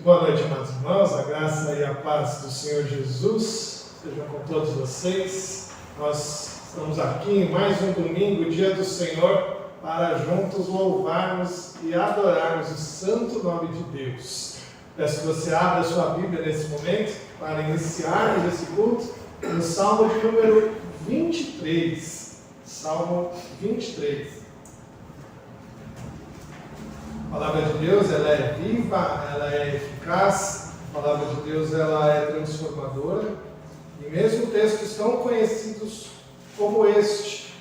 Muito boa noite, amados irmãos. A graça e a paz do Senhor Jesus sejam com todos vocês. Nós estamos aqui em mais um domingo, dia do Senhor, para juntos louvarmos e adorarmos o santo nome de Deus. Peço que você abra a sua Bíblia nesse momento para iniciarmos esse culto no Salmo de número 23. Salmo 23. A palavra de Deus, ela é viva, ela é eficaz, a palavra de Deus, ela é transformadora. E mesmo textos tão conhecidos como este,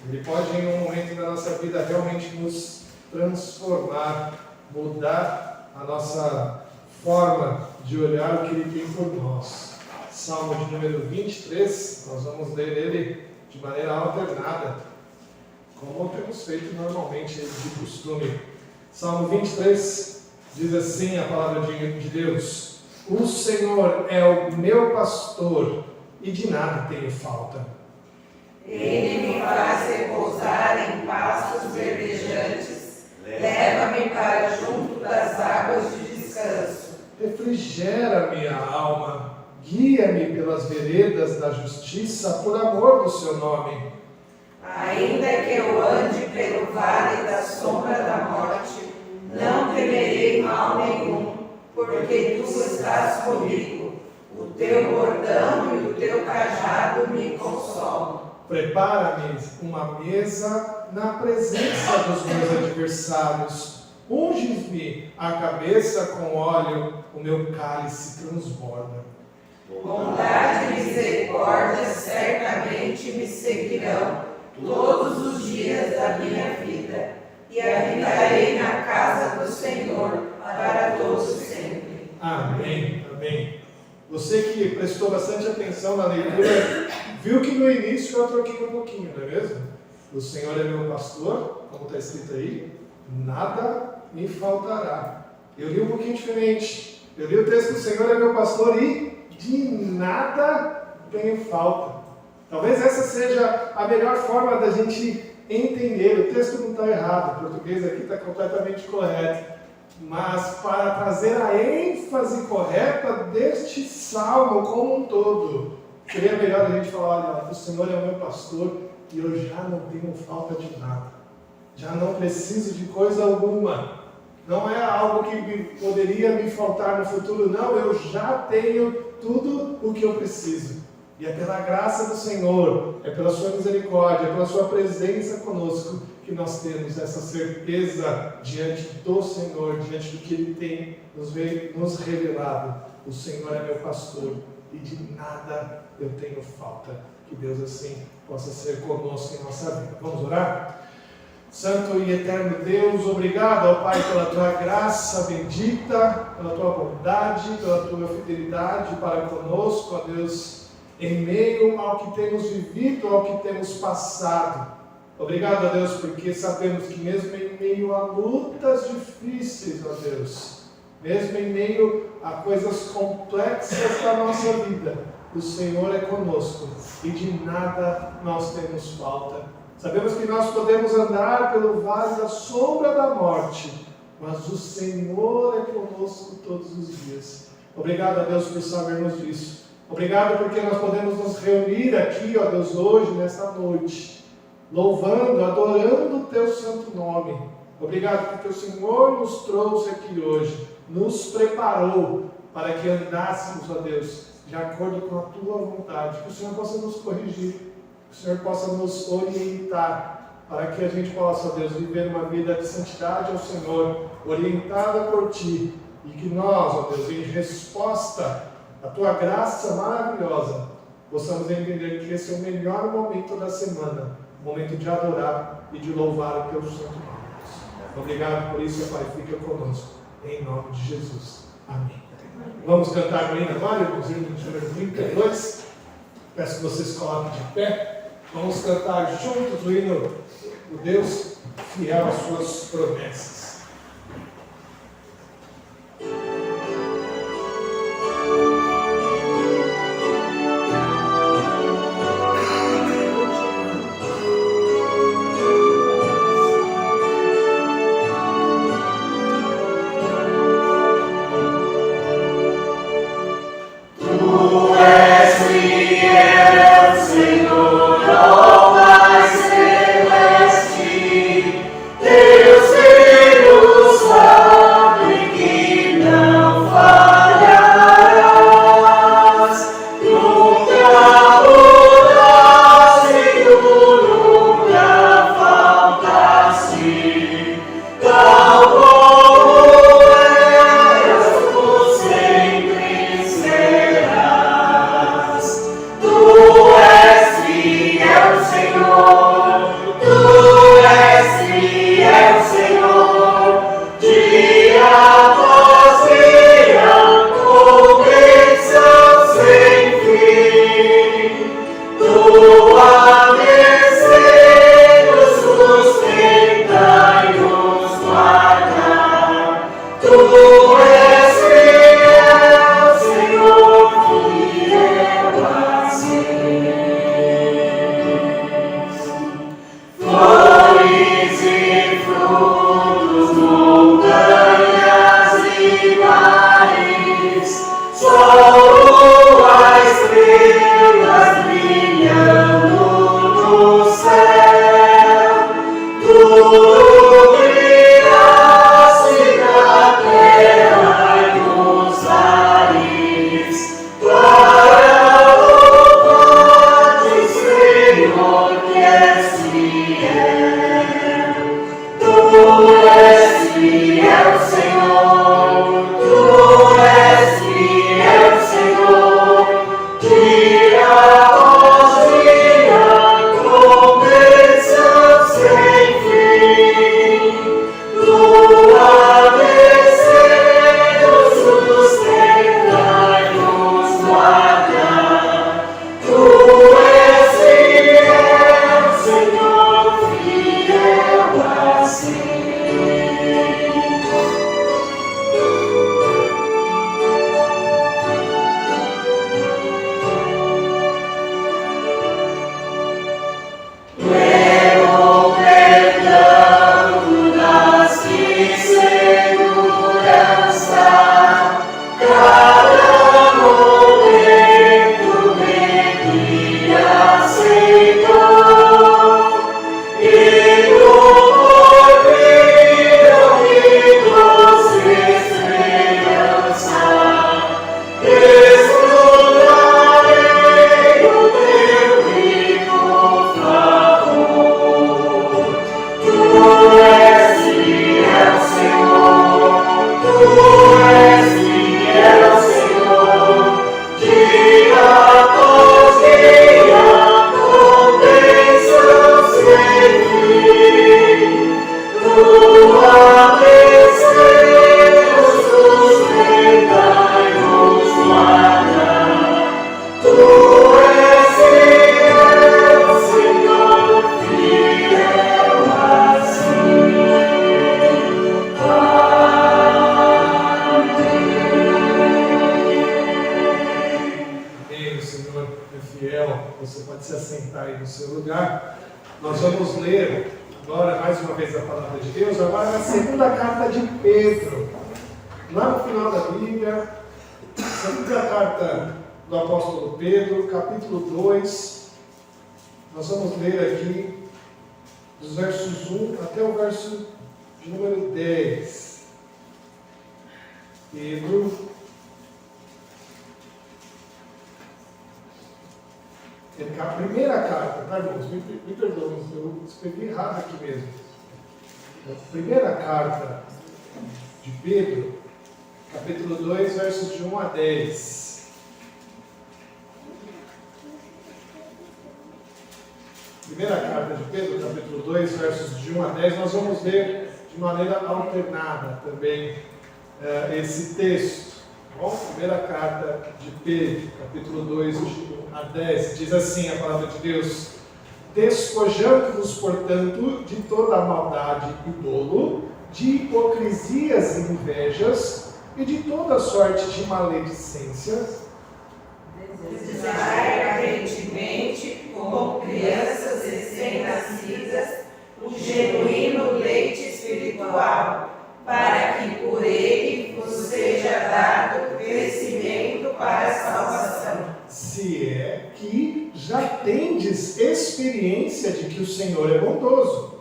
ele pode em um momento da nossa vida realmente nos transformar, mudar a nossa forma de olhar o que ele tem por nós. Salmo de número 23, nós vamos ler ele de maneira alternada, como temos feito normalmente de costume. Salmo 23 diz assim a palavra de Deus: O Senhor é o meu pastor e de nada tenho falta. Ele me faz repousar em pastos verdejantes, leva-me para junto das águas de descanso. Refrigera minha alma, guia-me pelas veredas da justiça por amor do seu nome. Ainda que eu ande pelo vale da sombra da morte, não temerei mal nenhum, porque tu estás comigo. O teu bordão e o teu cajado me consolam. Prepara-me uma mesa na presença dos meus adversários. Unge-me a cabeça com óleo, o meu cálice transborda. Bondade e misericórdia certamente me seguirão todos os dias da minha vida, e habitarei na casa do Senhor para todos sempre. Amém, amém. Você que prestou bastante atenção na leitura, viu que no início eu troquei um pouquinho, não é mesmo? O Senhor é meu pastor, como está escrito aí, nada me faltará. Eu li um pouquinho diferente. Eu li o texto: o Senhor é meu pastor e de nada tenho falta. Talvez essa seja a melhor forma da gente entender. O texto não está errado, o português aqui está completamente correto. Mas para trazer a ênfase correta deste salmo como um todo, seria melhor a gente falar: olha, o Senhor é o meu pastor e eu já não tenho falta de nada. Já não preciso de coisa alguma. Não é algo que poderia me faltar no futuro, não. Eu já tenho tudo o que eu preciso. E é pela graça do Senhor, é pela sua misericórdia, é pela sua presença conosco que nós temos essa certeza diante do Senhor, diante do que Ele tem nos revelado. O Senhor é meu pastor e de nada eu tenho falta. Que Deus assim possa ser conosco em nossa vida. Vamos orar? Santo e eterno Deus, obrigado, ó Pai, pela Tua graça bendita, pela Tua bondade, pela Tua fidelidade para conosco, ó Deus, em meio ao que temos vivido, ao que temos passado. Obrigado, ó Deus, porque sabemos que mesmo em meio a lutas difíceis, ó Deus, mesmo em meio a coisas complexas da nossa vida, o Senhor é conosco e de nada nós temos falta. Sabemos que nós podemos andar pelo vale da sombra da morte, mas o Senhor é conosco todos os dias. Obrigado, ó Deus, por sabermos disso. Obrigado porque nós podemos nos reunir aqui, ó Deus, hoje, nesta noite, louvando, adorando o Teu santo nome. Obrigado porque o Senhor nos trouxe aqui hoje, nos preparou para que andássemos, ó Deus, de acordo com a Tua vontade. Que o Senhor possa nos corrigir, que o Senhor possa nos orientar, para que a gente possa, ó Deus, viver uma vida de santidade ao Senhor, orientada por Ti, e que nós, ó Deus, em resposta a Tua graça maravilhosa, possamos entender que esse é o melhor momento da semana, o momento de adorar e de louvar o Teu santo nome. Obrigado por isso, Pai, fica conosco, em nome de Jesus. Amém. Vamos cantar o hino agora, irmãos, hino de número 32. Peço que vocês coloquem de pé. Vamos cantar juntos o hino do Deus fiel às suas promessas. Glória mais uma vez a palavra de Deus. Agora na segunda carta de Pedro, lá no final da Bíblia, segunda carta do apóstolo Pedro, capítulo 2. Nós vamos ler aqui dos versos 1 até o verso de número 10. Pedro, a primeira carta, tá, irmãos? Me perdoem, eu escrevi errado aqui mesmo. A primeira carta de Pedro, capítulo 2, versos de 1 a 10. Primeira carta de Pedro, capítulo 2, versos de 1 a 10, nós vamos ler de maneira alternada também esse texto. Bom, primeira carta de Pedro, capítulo 2, de 1 a 10, diz assim a palavra de Deus: despojando-vos, portanto, de toda a maldade e dolo, de hipocrisias e invejas, e de toda sorte de maledicências, desirai ardentemente, como crianças recém-nascidas, o genuíno leite espiritual, para que por ele vos seja dado crescimento para a salvação. se é que já tendes experiência de que o Senhor é bondoso.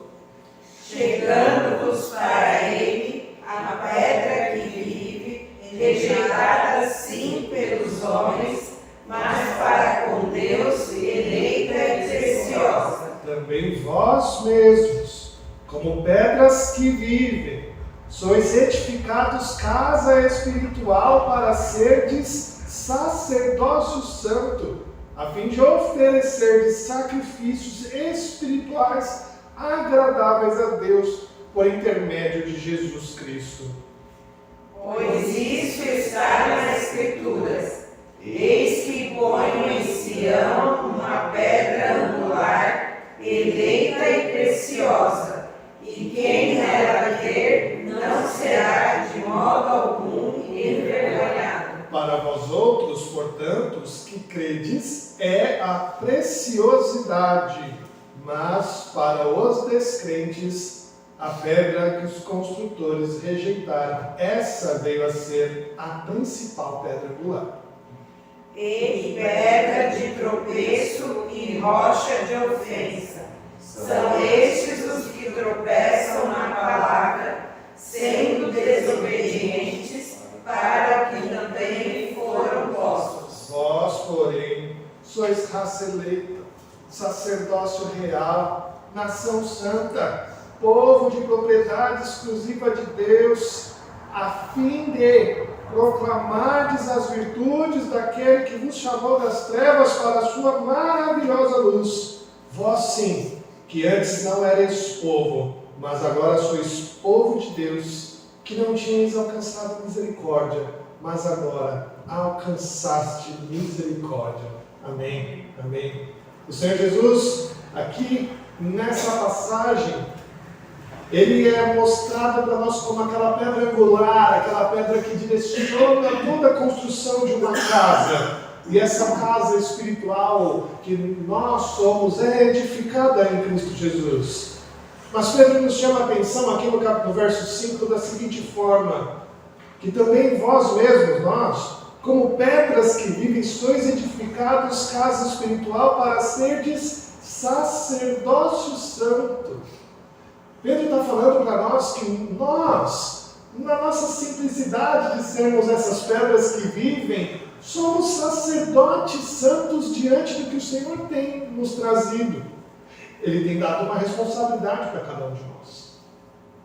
Chegando-vos para ele a pedra que vive, rejeitada sim pelos homens, mas para com Deus eleita e preciosa. Também vós mesmos, como pedras que vivem, sois edificados casa espiritual para serdes sacerdócio santo, a fim de oferecerdes sacrifícios espirituais agradáveis a Deus por intermédio de Jesus Cristo. Pois isso está nas Escrituras: eis que ponho em Sião uma pedra angular, eleita e preciosa, e quem nela crer não será de modo algum envergonhado. Para vós outros, portanto, os que credes, é a preciosidade, mas para os descrentes, a pedra que os construtores rejeitaram, essa veio a ser a principal pedra angular. E pedra de tropeço e rocha de ofensa. São estes os que tropeçam na palavra, sendo desobedientes, para o que também foram postos. Vós, porém, sois raça eleita, sacerdócio real, nação santa, povo de propriedade exclusiva de Deus, a fim de proclamardes as virtudes daquele que vos chamou das trevas para a sua maravilhosa luz. Vós sim, que antes não erais povo, mas agora sois povo de Deus, que não tinhas alcançado misericórdia, mas agora alcançaste misericórdia. Amém, amém. O Senhor Jesus, aqui nessa passagem, ele é mostrado para nós como aquela pedra angular, aquela pedra que direciona toda a construção de uma casa. E essa casa espiritual que nós somos é edificada em Cristo Jesus. Mas Pedro nos chama a atenção aqui no verso 5 da seguinte forma: que também vós mesmos, nós, como pedras que vivem, sois edificados casa espiritual para serdes sacerdócio santo. Pedro está falando para nós que nós, na nossa simplicidade de sermos essas pedras que vivem, somos sacerdotes santos diante do que o Senhor tem nos trazido. Ele tem dado uma responsabilidade para cada um de nós.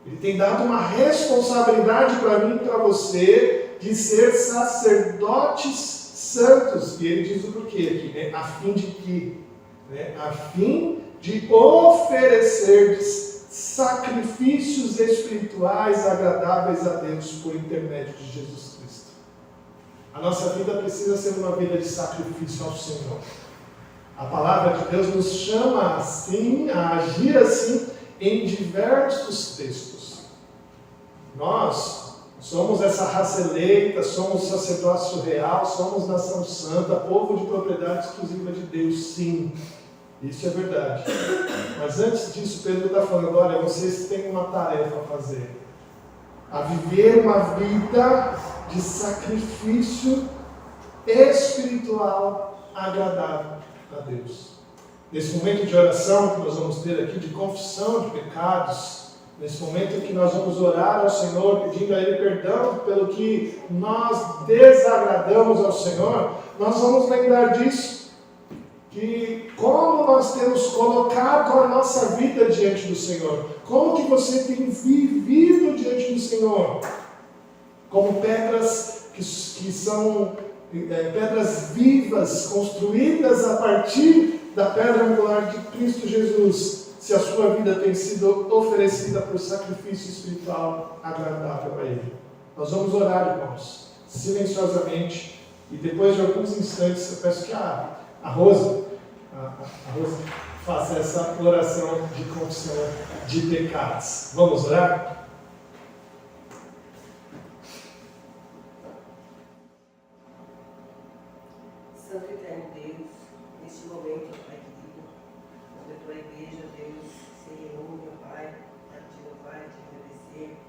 Ele tem dado uma responsabilidade para mim e para você de ser sacerdotes santos. E ele diz o porquê aqui, né? A fim de que? Né? A fim de oferecerdes sacrifícios espirituais agradáveis a Deus por intermédio de Jesus Cristo. A nossa vida precisa ser uma vida de sacrifício ao Senhor. A palavra de Deus nos chama assim, a agir assim, em diversos textos. Nós somos essa raça eleita, somos sacerdócio real, somos nação santa, povo de propriedade exclusiva de Deus, sim. Isso é verdade. Mas antes disso, Pedro está falando, olha, vocês têm uma tarefa a fazer. A viver uma vida de sacrifício espiritual agradável a Deus. Nesse momento de oração que nós vamos ter aqui, de confissão de pecados, nesse momento em que nós vamos orar ao Senhor, pedindo a Ele perdão pelo que nós desagradamos ao Senhor, nós vamos lembrar disso. Que como nós temos colocado a nossa vida diante do Senhor, como que você tem vivido diante do Senhor, como pedras que são pedras vivas, construídas a partir da pedra angular de Cristo Jesus, se a sua vida tem sido oferecida por sacrifício espiritual agradável a Ele. Nós vamos orar, irmãos, silenciosamente, e depois de alguns instantes eu peço que a Rosa faça essa oração de confissão de pecados. Vamos orar? Santo e eterno Deus, neste momento, Pai querido, onde a tua igreja, Deus, se reúne, ó Pai, para te louvar e te agradecer,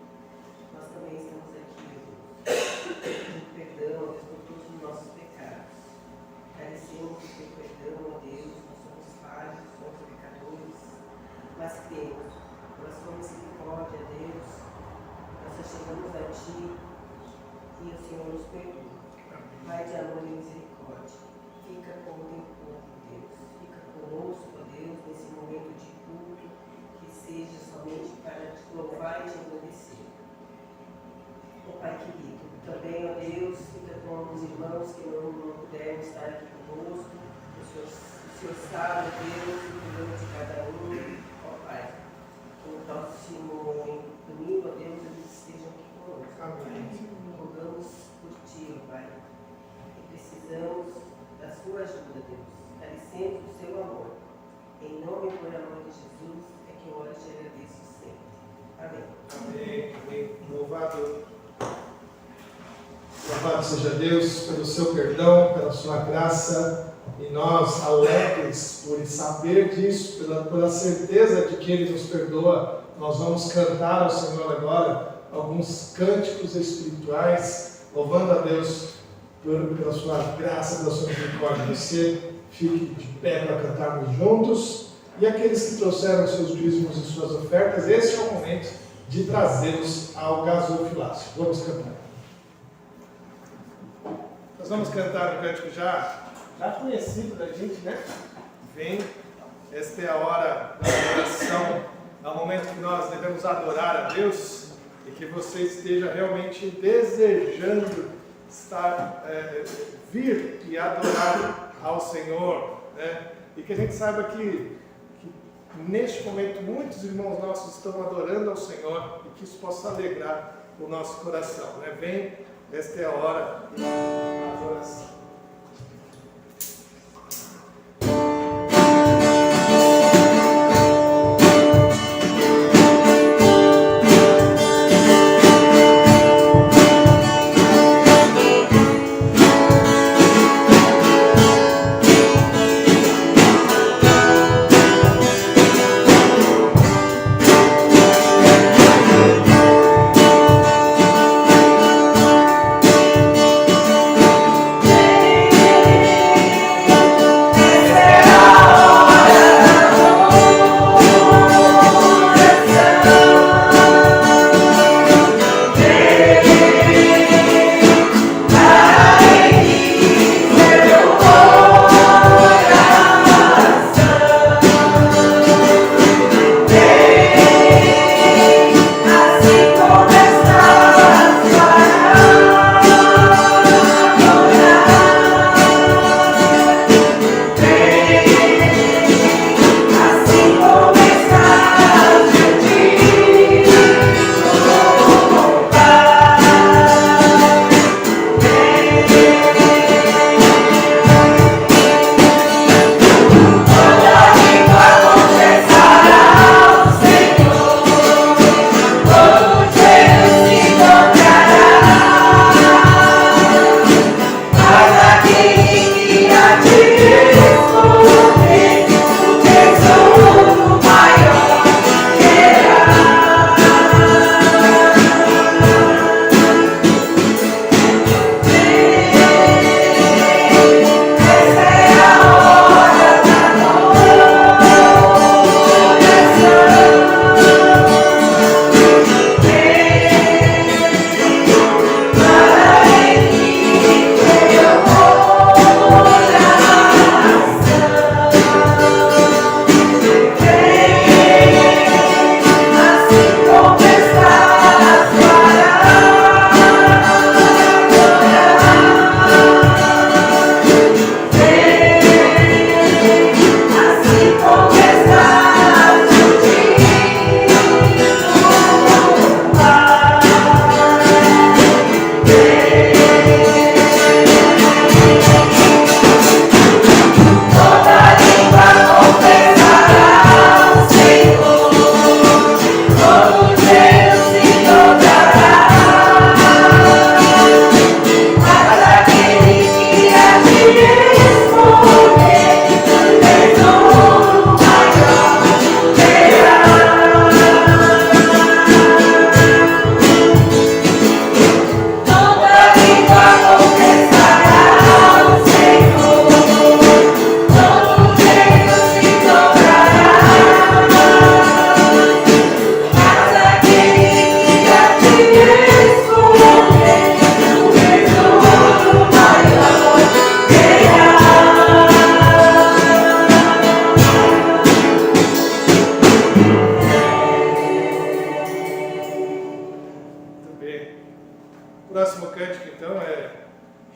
nós também estamos aqui, Deus, pedindo perdão, ó Deus, por todos os nossos pecados. Carecemos do teu perdão, ó Deus, nós somos falhos, somos pecadores, mas cremos, pela sua misericórdia, Deus, nós chegamos a Ti e o Senhor nos perdoa. Pai de amor e misericórdia, fica com o teu povo, Deus, fica conosco, ó Deus, nesse momento de culto, que seja somente para te louvar e te agradecer. Ó Pai querido, também, ó Deus, fica com os irmãos que não puderam estar aqui conosco, o Senhor sabe, ó Deus, o problema de cada um, ó Pai, que no próximo domingo, ó Deus, eles estejam aqui conosco. Amém. Rogamos por Ti, ó Pai, e precisamos da Sua ajuda, Deus, carecemos do Seu amor. Em nome e por amor de Jesus, é que eu oro e te agradeço sempre. Amém. Amém. Amém. Louvado seja Deus pelo seu perdão, pela sua graça, e nós, alegres por saber disso, pela certeza de que Ele nos perdoa, nós vamos cantar ao Senhor agora alguns cânticos espirituais, louvando a Deus pela sua graça, pela sua misericórdia. Você fique de pé para cantarmos juntos, e aqueles que trouxeram seus dízimos e suas ofertas, esse é o momento de trazê-los ao gasofilácio. Vamos cantar. Nós vamos cantar um cântico já conhecido da gente, né? Vem, esta é a hora da adoração, é o momento que nós devemos adorar a Deus, e que você esteja realmente desejando vir e adorar ao Senhor, né? E que a gente saiba que neste momento muitos irmãos nossos estão adorando ao Senhor, e que isso possa alegrar o nosso coração, né? Vem, esta é a hora da adoração. Amém.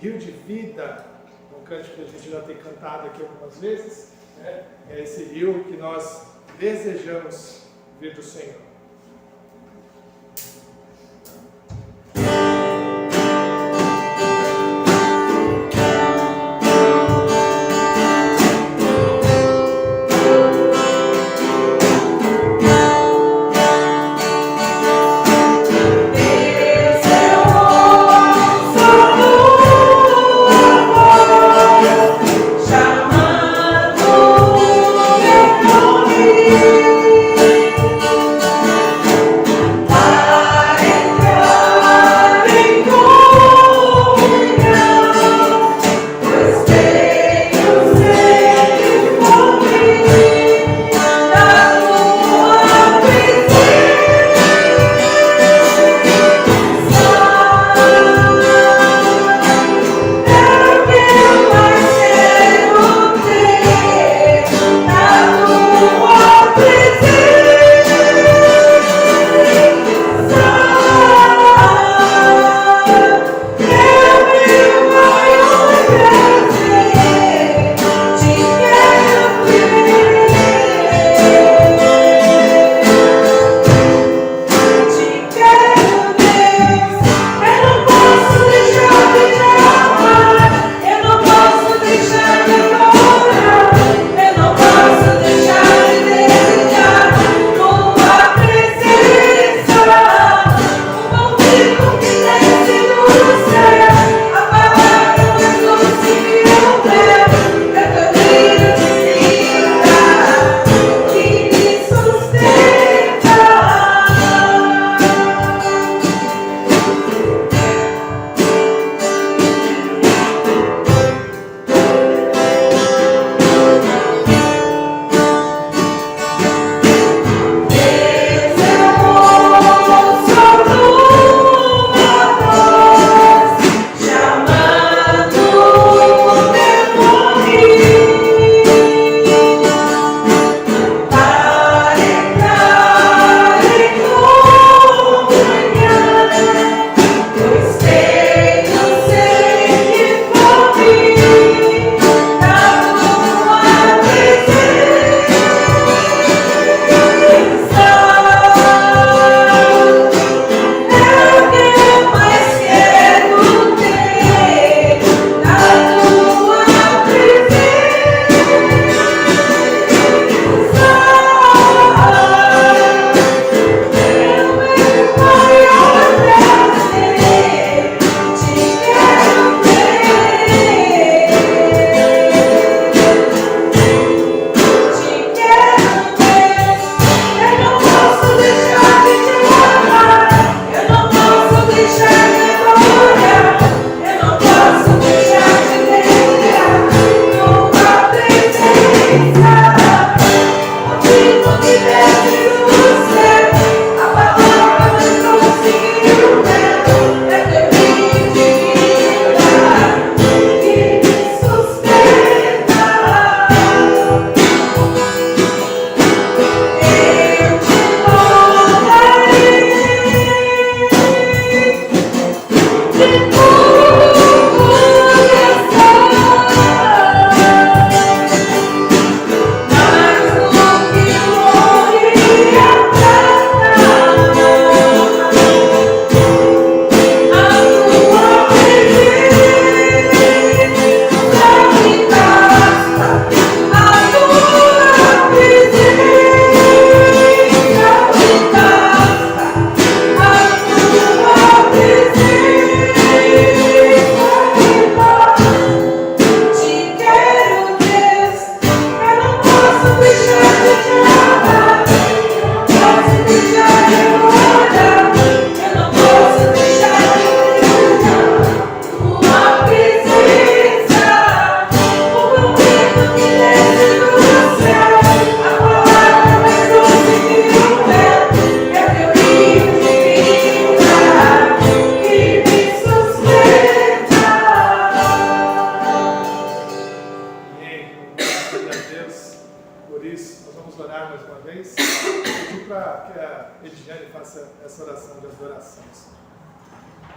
rio de vida, um cântico que a gente já tem cantado aqui algumas vezes, né? É esse rio que nós desejamos vir do Senhor.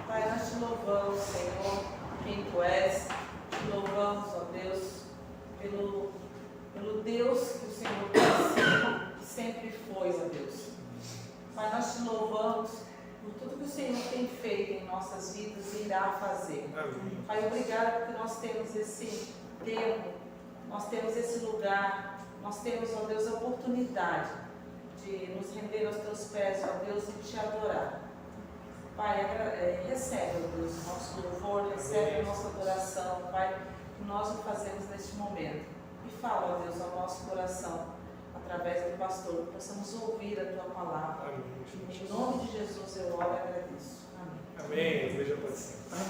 Pai, nós te louvamos, Senhor, quem Tu és. Te louvamos, ó Deus, pelo Deus que o Senhor é, que sempre foi, ó Deus. Pai, nós te louvamos por tudo que o Senhor tem feito em nossas vidas e irá fazer. Pai, obrigada porque nós temos esse tempo, nós temos esse lugar, nós temos, ó Deus, a oportunidade de nos render aos Teus pés, ó Deus, e te adorar. Pai, recebe, ó Deus, o nosso louvor, recebe a nossa adoração, Pai, que nós o fazemos neste momento. E fala, ó Deus, ao nosso coração, através do pastor, que possamos ouvir a Tua palavra. Amém. Em nome de Jesus eu oro e agradeço. Amém. Amém. A igreja pode sentar.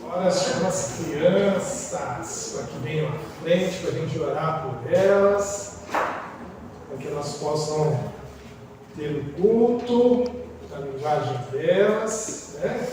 Agora chama as crianças para que venham à frente, para a gente orar por elas, para que elas possam ter o culto, a linguagem delas, né?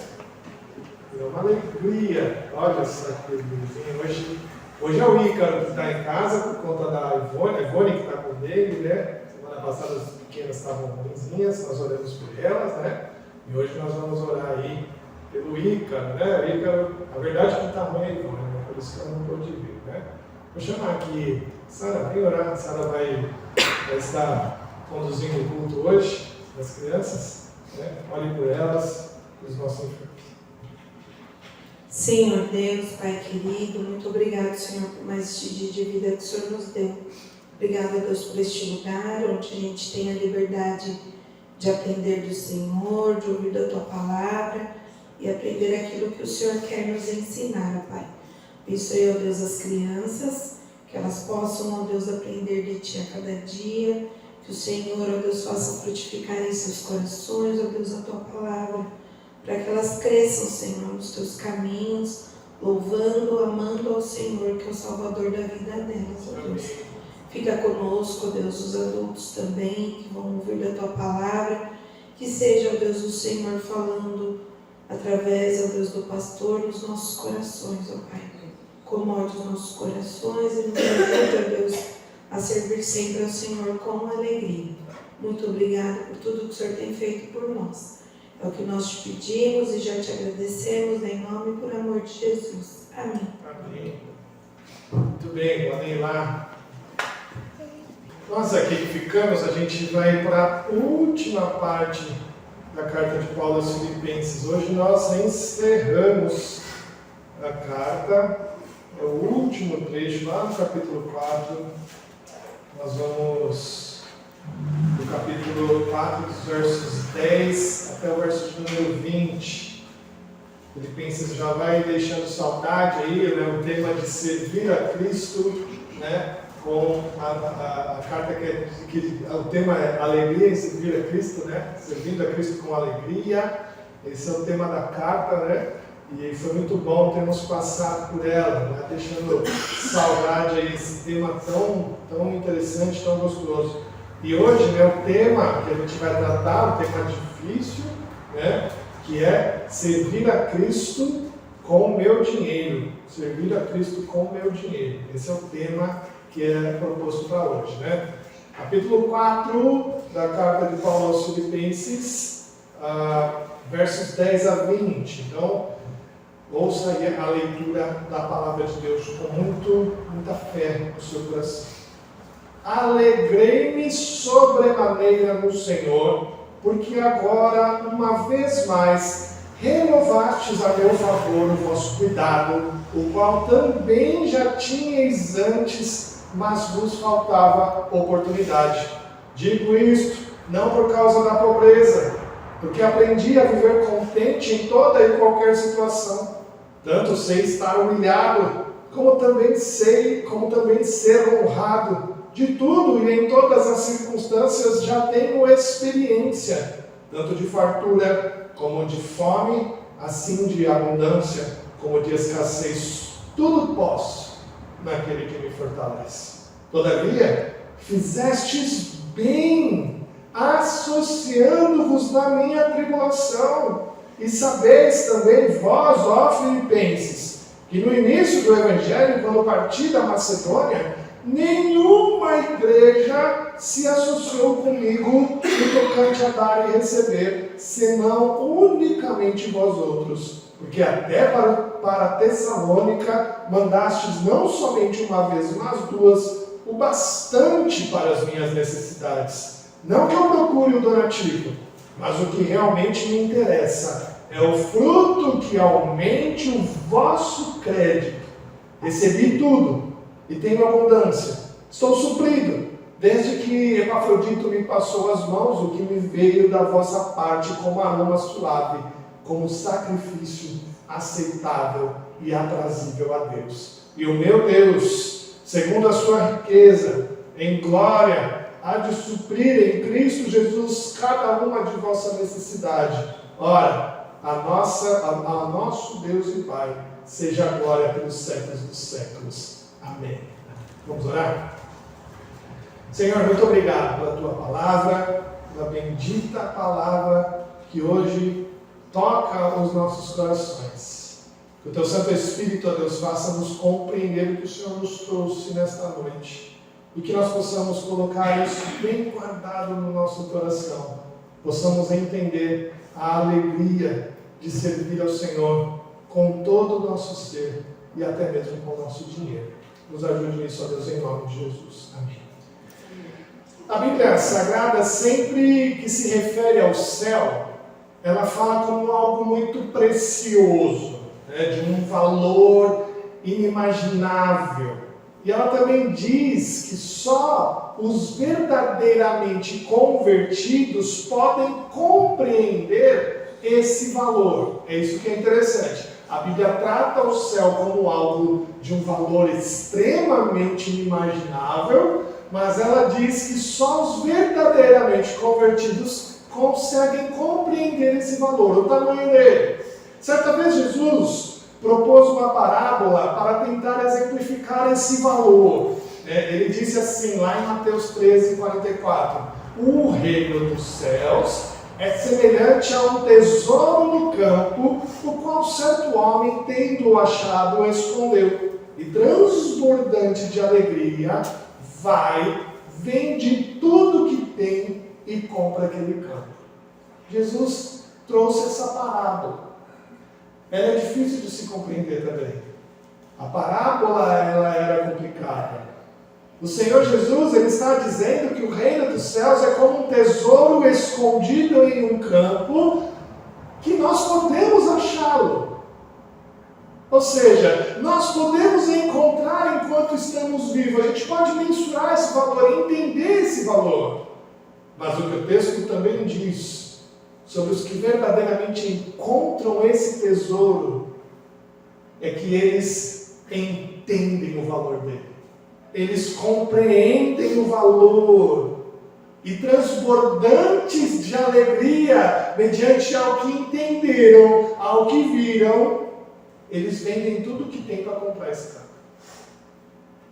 É uma alegria. Olha só que belezinha. Hoje é o Ícaro que está em casa por conta da Ivone, a Ivone que está com ele, né? Semana passada as pequenas estavam ruinzinhas, nós oramos por elas, né? E hoje nós vamos orar aí pelo Ícaro, né? O Ícaro, a verdade que está ruim é a Ivone, né? Por isso que eu não pude vir, né? Vou chamar aqui, Sara, vem orar. Sara vai estar conduzindo o culto hoje das crianças, né? Olhe por elas, os nossos enfermos. Senhor Deus, Pai querido, muito obrigado, Senhor, por mais este dia de vida que o Senhor nos deu. Obrigado, Deus, por este lugar onde a gente tem a liberdade de aprender do Senhor, de ouvir da Tua palavra e aprender aquilo que o Senhor quer nos ensinar, Pai. Abençoe, ó Deus, as crianças, que elas possam, ó Deus, aprender de Ti a cada dia, que o Senhor, ó Deus, faça frutificar em seus corações, ó Deus, a Tua palavra, para que elas cresçam, Senhor, nos Teus caminhos, louvando, amando ao Senhor, que é o Salvador da vida delas, ó Deus. Fica conosco, ó Deus, os adultos também, que vão ouvir da Tua palavra, que seja, ó Deus, o Senhor falando através, ó Deus, do pastor nos nossos corações, ó Pai. Comode os nossos corações e nos ajude, ó Deus, a servir sempre ao Senhor com alegria. Muito obrigada por tudo que o Senhor tem feito por nós. É o que nós te pedimos e já te agradecemos em nome e por amor de Jesus. Amém. Amém. Muito bem, podem ir lá. Nós aqui que ficamos, a gente vai para a última parte da carta de Paulo aos Filipenses. Hoje nós encerramos a carta, é o último trecho, lá no capítulo 4. Nós vamos do capítulo 4, dos versos 10 até o verso de número 20. Filipenses já vai deixando saudade aí, né, o tema de servir a Cristo, né, com a carta que o tema é alegria em servir a Cristo, né, servindo a Cristo com alegria. Esse é o tema da carta, né, e foi muito bom termos passado por ela, né, deixando saudade aí, esse tema tão interessante, tão gostoso. E hoje, né, o tema que a gente vai tratar, um tema difícil, né, que é servir a Cristo com o meu dinheiro. Servir a Cristo com o meu dinheiro. Esse é o tema que é proposto para hoje, né? Capítulo 4 da carta de Paulo aos Filipenses, versos 10 a 20. Então, ouça aí a leitura da palavra de Deus com muita fé no seu coração. Alegrei-me sobremaneira no Senhor, porque agora, uma vez mais, renovastes a meu favor o vosso cuidado, o qual também já tinhais antes, mas vos faltava oportunidade. Digo isto não por causa da pobreza, porque aprendi a viver contente em toda e qualquer situação. Tanto sei estar humilhado, como também ser honrado. De tudo e em todas as circunstâncias já tenho experiência, tanto de fartura como de fome, assim de abundância como de escassez. Tudo posso naquele que me fortalece. Todavia, fizestes bem, associando-vos na minha tribulação. E sabeis também vós, ó Filipenses, que no início do Evangelho, quando parti da Macedônia, nenhuma igreja se associou comigo no tocante a dar e receber, senão unicamente vós outros. Porque até para Tessalônica mandastes não somente uma vez, mas duas, o bastante para as minhas necessidades. Não que eu procure o donativo, mas o que realmente me interessa é o fruto que aumente o vosso crédito. Recebi tudo e tenho abundância. Estou suprido, desde que Epafrodito me passou as mãos, o que me veio da vossa parte como aroma suave, como sacrifício aceitável e aprazível a Deus. E o meu Deus, segundo a sua riqueza, em glória, há de suprir em Cristo Jesus cada uma de vossa necessidade. Ora, a nosso Deus e Pai, seja a glória pelos séculos dos séculos. Amém. Vamos orar? Senhor, muito obrigado pela Tua palavra, pela bendita palavra que hoje toca os nossos corações. Que o Teu Santo Espírito, ó Deus, faça-nos compreender o que o Senhor nos trouxe nesta noite. E que nós possamos colocar isso bem guardado no nosso coração. Possamos entender a alegria de servir ao Senhor com todo o nosso ser e até mesmo com o nosso dinheiro. Nos ajude nisso, ó Deus, em nome de Jesus. Amém. A Bíblia Sagrada, sempre que se refere ao céu, ela fala como algo muito precioso, né, de um valor inimaginável. E ela também diz que só os verdadeiramente convertidos podem compreender esse valor. É isso que é interessante. A Bíblia trata o céu como algo de um valor extremamente inimaginável, mas ela diz que só os verdadeiramente convertidos conseguem compreender esse valor, o tamanho dele. Certa vez Jesus propôs uma parábola para tentar exemplificar esse valor. Ele disse assim, lá em Mateus 13:44, o reino dos céus é semelhante a um tesouro no campo, o qual certo homem, tendo-o achado, escondeu. E transbordante de alegria, vai, vende tudo que tem e compra aquele campo. Jesus trouxe essa parábola. Ela é difícil de se compreender também. A parábola, ela era complicada. O Senhor Jesus, ele está dizendo que o reino dos céus é como um tesouro escondido em um campo que nós podemos achá-lo. Ou seja, nós podemos encontrar enquanto estamos vivos. A gente pode mensurar esse valor, entender esse valor. Mas o que o texto também diz sobre os que verdadeiramente encontram esse tesouro é que eles entendem o valor dele. Eles compreendem o valor e transbordantes de alegria, mediante ao que entenderam, ao que viram, eles vendem tudo o que tem para comprar esse campo.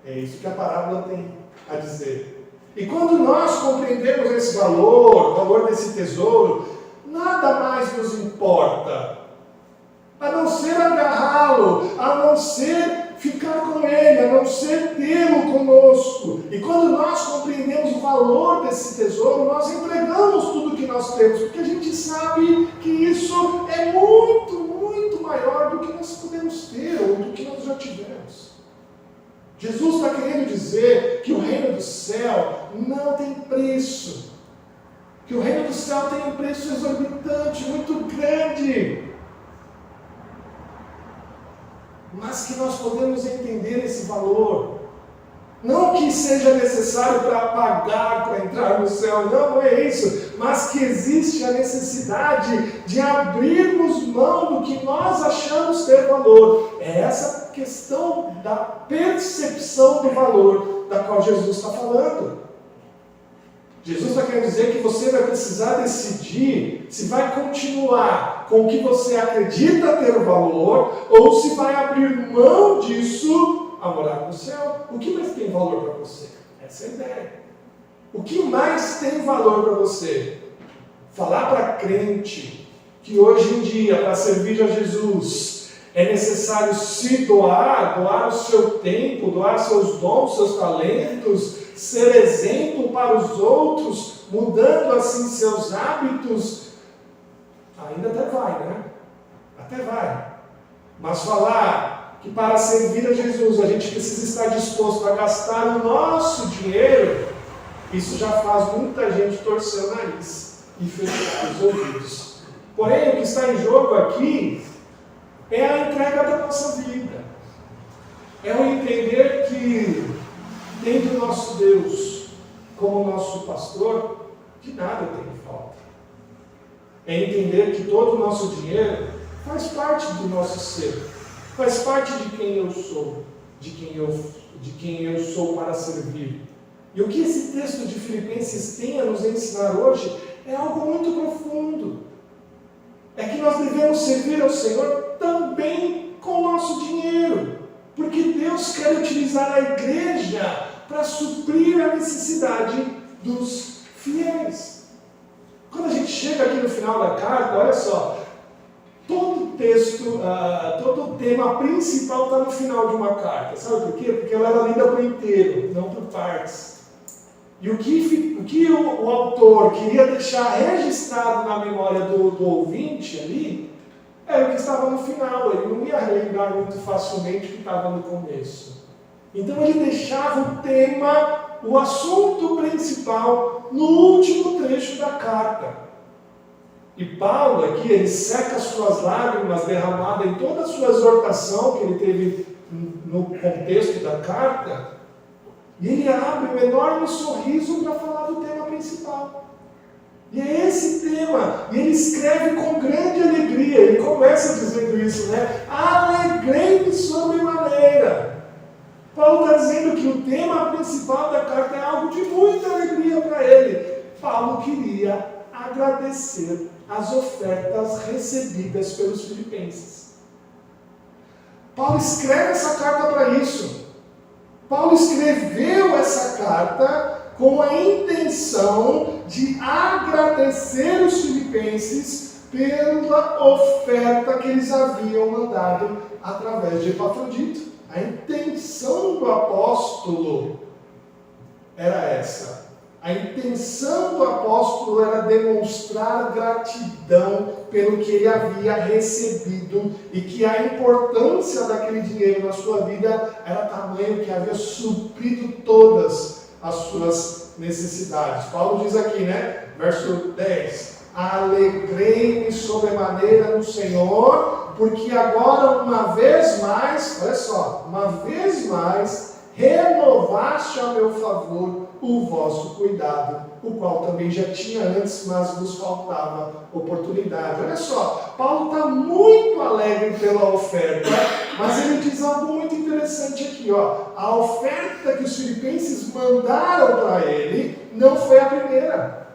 É isso que a parábola tem a dizer. E quando nós compreendemos esse valor, o valor desse tesouro, nada mais nos importa, a não ser agarrá-lo, a não ser ficar com ele, a não ser tê-lo conosco. E quando nós compreendemos o valor desse tesouro, nós entregamos tudo que nós temos, porque a gente sabe que isso é muito, muito maior do que nós podemos ter, ou do que nós já tivemos. Jesus está querendo dizer que o reino do céu não tem preço, que o reino do céu tem um preço exorbitante, muito grande, mas que nós podemos entender esse valor. Não que seja necessário para pagar para entrar no céu, não é isso, mas que existe a necessidade de abrirmos mão do que nós achamos ter valor. É essa questão da percepção do valor da qual Jesus está falando. Jesus está querendo dizer que você vai precisar decidir se vai continuar com o que você acredita ter valor ou se vai abrir mão disso a morar no céu. O que mais tem valor para você? Essa é a ideia. O que mais tem valor para você? Falar para crente que hoje em dia, para servir a Jesus, é necessário se doar o seu tempo, doar seus dons, seus talentos, ser exemplo para os outros, mudando assim seus hábitos, ainda até vai, né? Até vai. Mas falar que para servir a Jesus a gente precisa estar disposto a gastar o nosso dinheiro, isso já faz muita gente torcer o nariz e fechar os ouvidos. Porém, o que está em jogo aqui é a entrega da nossa vida. É o entender que, tendo o nosso Deus como nosso pastor, de nada tem falta. É entender que todo o nosso dinheiro faz parte do nosso ser, faz parte de quem eu sou, de quem eu sou para servir. E o que esse texto de Filipenses tem a nos ensinar hoje é algo muito profundo. É que nós devemos servir ao Senhor também com o nosso dinheiro, porque Deus quer utilizar a igreja para suprir a necessidade dos fiéis. Quando a gente chega aqui no final da carta, olha só, todo o texto, todo o tema principal está no final de uma carta. Sabe por quê? Porque ela era lida por inteiro, não por partes. E o que o autor queria deixar registrado na memória do ouvinte ali, era o que estava no final. Ele não ia relembrar muito facilmente o que estava no começo. Então ele deixava o tema, o assunto principal, no último trecho da carta. E Paulo aqui, ele seca as suas lágrimas derramadas em toda a sua exortação que ele teve no contexto da carta, e ele abre um enorme sorriso para falar do tema principal. E é esse tema, e ele escreve com grande alegria, ele começa dizendo isso, né? Alegrei-me sobremaneira. Paulo está dizendo que o tema principal da carta é algo de muita alegria para ele. Paulo queria agradecer as ofertas recebidas pelos filipenses. Paulo escreve essa carta para isso. Paulo escreveu essa carta com a intenção de agradecer os filipenses pela oferta que eles haviam mandado através de Epafrodito. A intenção do apóstolo era essa. A intenção do apóstolo era demonstrar gratidão pelo que ele havia recebido e que a importância daquele dinheiro na sua vida era tamanho que havia suprido todas as suas necessidades. Paulo diz aqui, né? Verso 10. Alegrei-me sobremaneira no Senhor, porque agora uma vez mais, olha só, uma vez mais, renovaste a meu favor o vosso cuidado, o qual também já tinha antes, mas vos faltava oportunidade. Olha só, Paulo está muito alegre pela oferta, mas ele diz algo muito interessante aqui, ó. A oferta que os filipenses mandaram para ele não foi a primeira.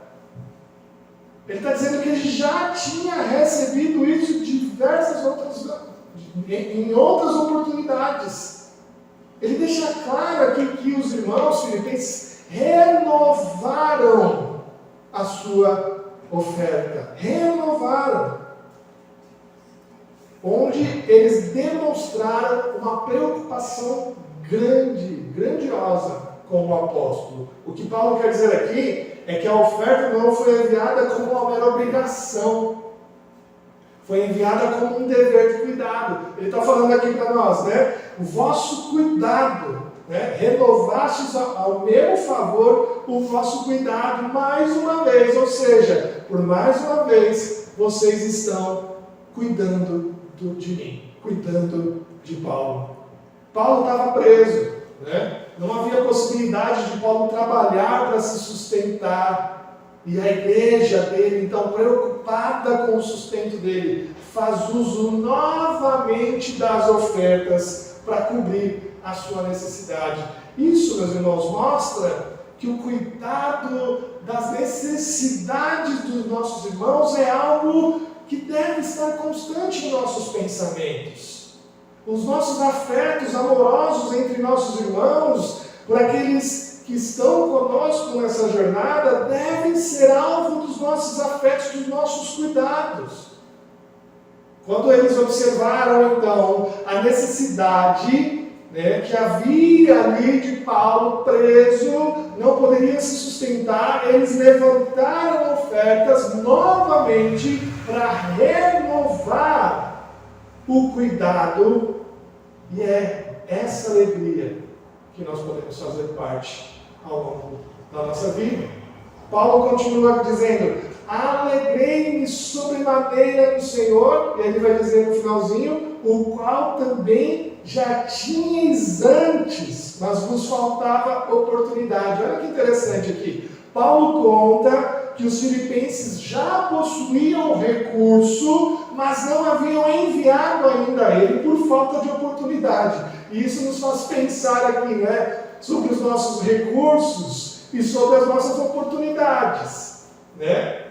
Ele está dizendo que ele já tinha recebido isso em outras oportunidades. Ele deixa claro aqui que os irmãos filipenses renovaram a sua oferta. Renovaram. Onde eles demonstraram uma preocupação grandiosa com o apóstolo. O que Paulo quer dizer aqui é que a oferta não foi enviada como uma mera obrigação. Foi enviada como um dever de cuidado. Ele está falando aqui para nós, né? O vosso cuidado, né? Renovastes ao meu favor o vosso cuidado mais uma vez. Ou seja, por mais uma vez, vocês estão cuidando de mim, cuidando de Paulo. Paulo estava preso, né? Não havia possibilidade de Paulo trabalhar para se sustentar. E a igreja dele, então, preocupada com o sustento dele, faz uso novamente das ofertas para cobrir a sua necessidade. Isso, meus irmãos, mostra que o cuidado das necessidades dos nossos irmãos é algo que deve estar constante em nossos pensamentos. Os nossos afetos amorosos entre nossos irmãos, por aqueles que estão conosco nessa jornada, devem ser alvo dos nossos afetos, dos nossos cuidados. Quando eles observaram, então, a necessidade, né, que havia ali de Paulo preso, não poderia se sustentar, eles levantaram ofertas novamente para renovar o cuidado, e é essa alegria que nós podemos fazer parte ao longo da nossa vida. Paulo continua dizendo: alegrei-me sobremaneira no Senhor, e ele vai dizer no finalzinho, o qual também já tinhas antes, mas vos faltava oportunidade. Olha que interessante aqui. Paulo conta que os filipenses já possuíam recurso, mas não haviam enviado ainda a ele por falta de oportunidade. E isso nos faz pensar aqui, né, sobre os nossos recursos e sobre as nossas oportunidades, né?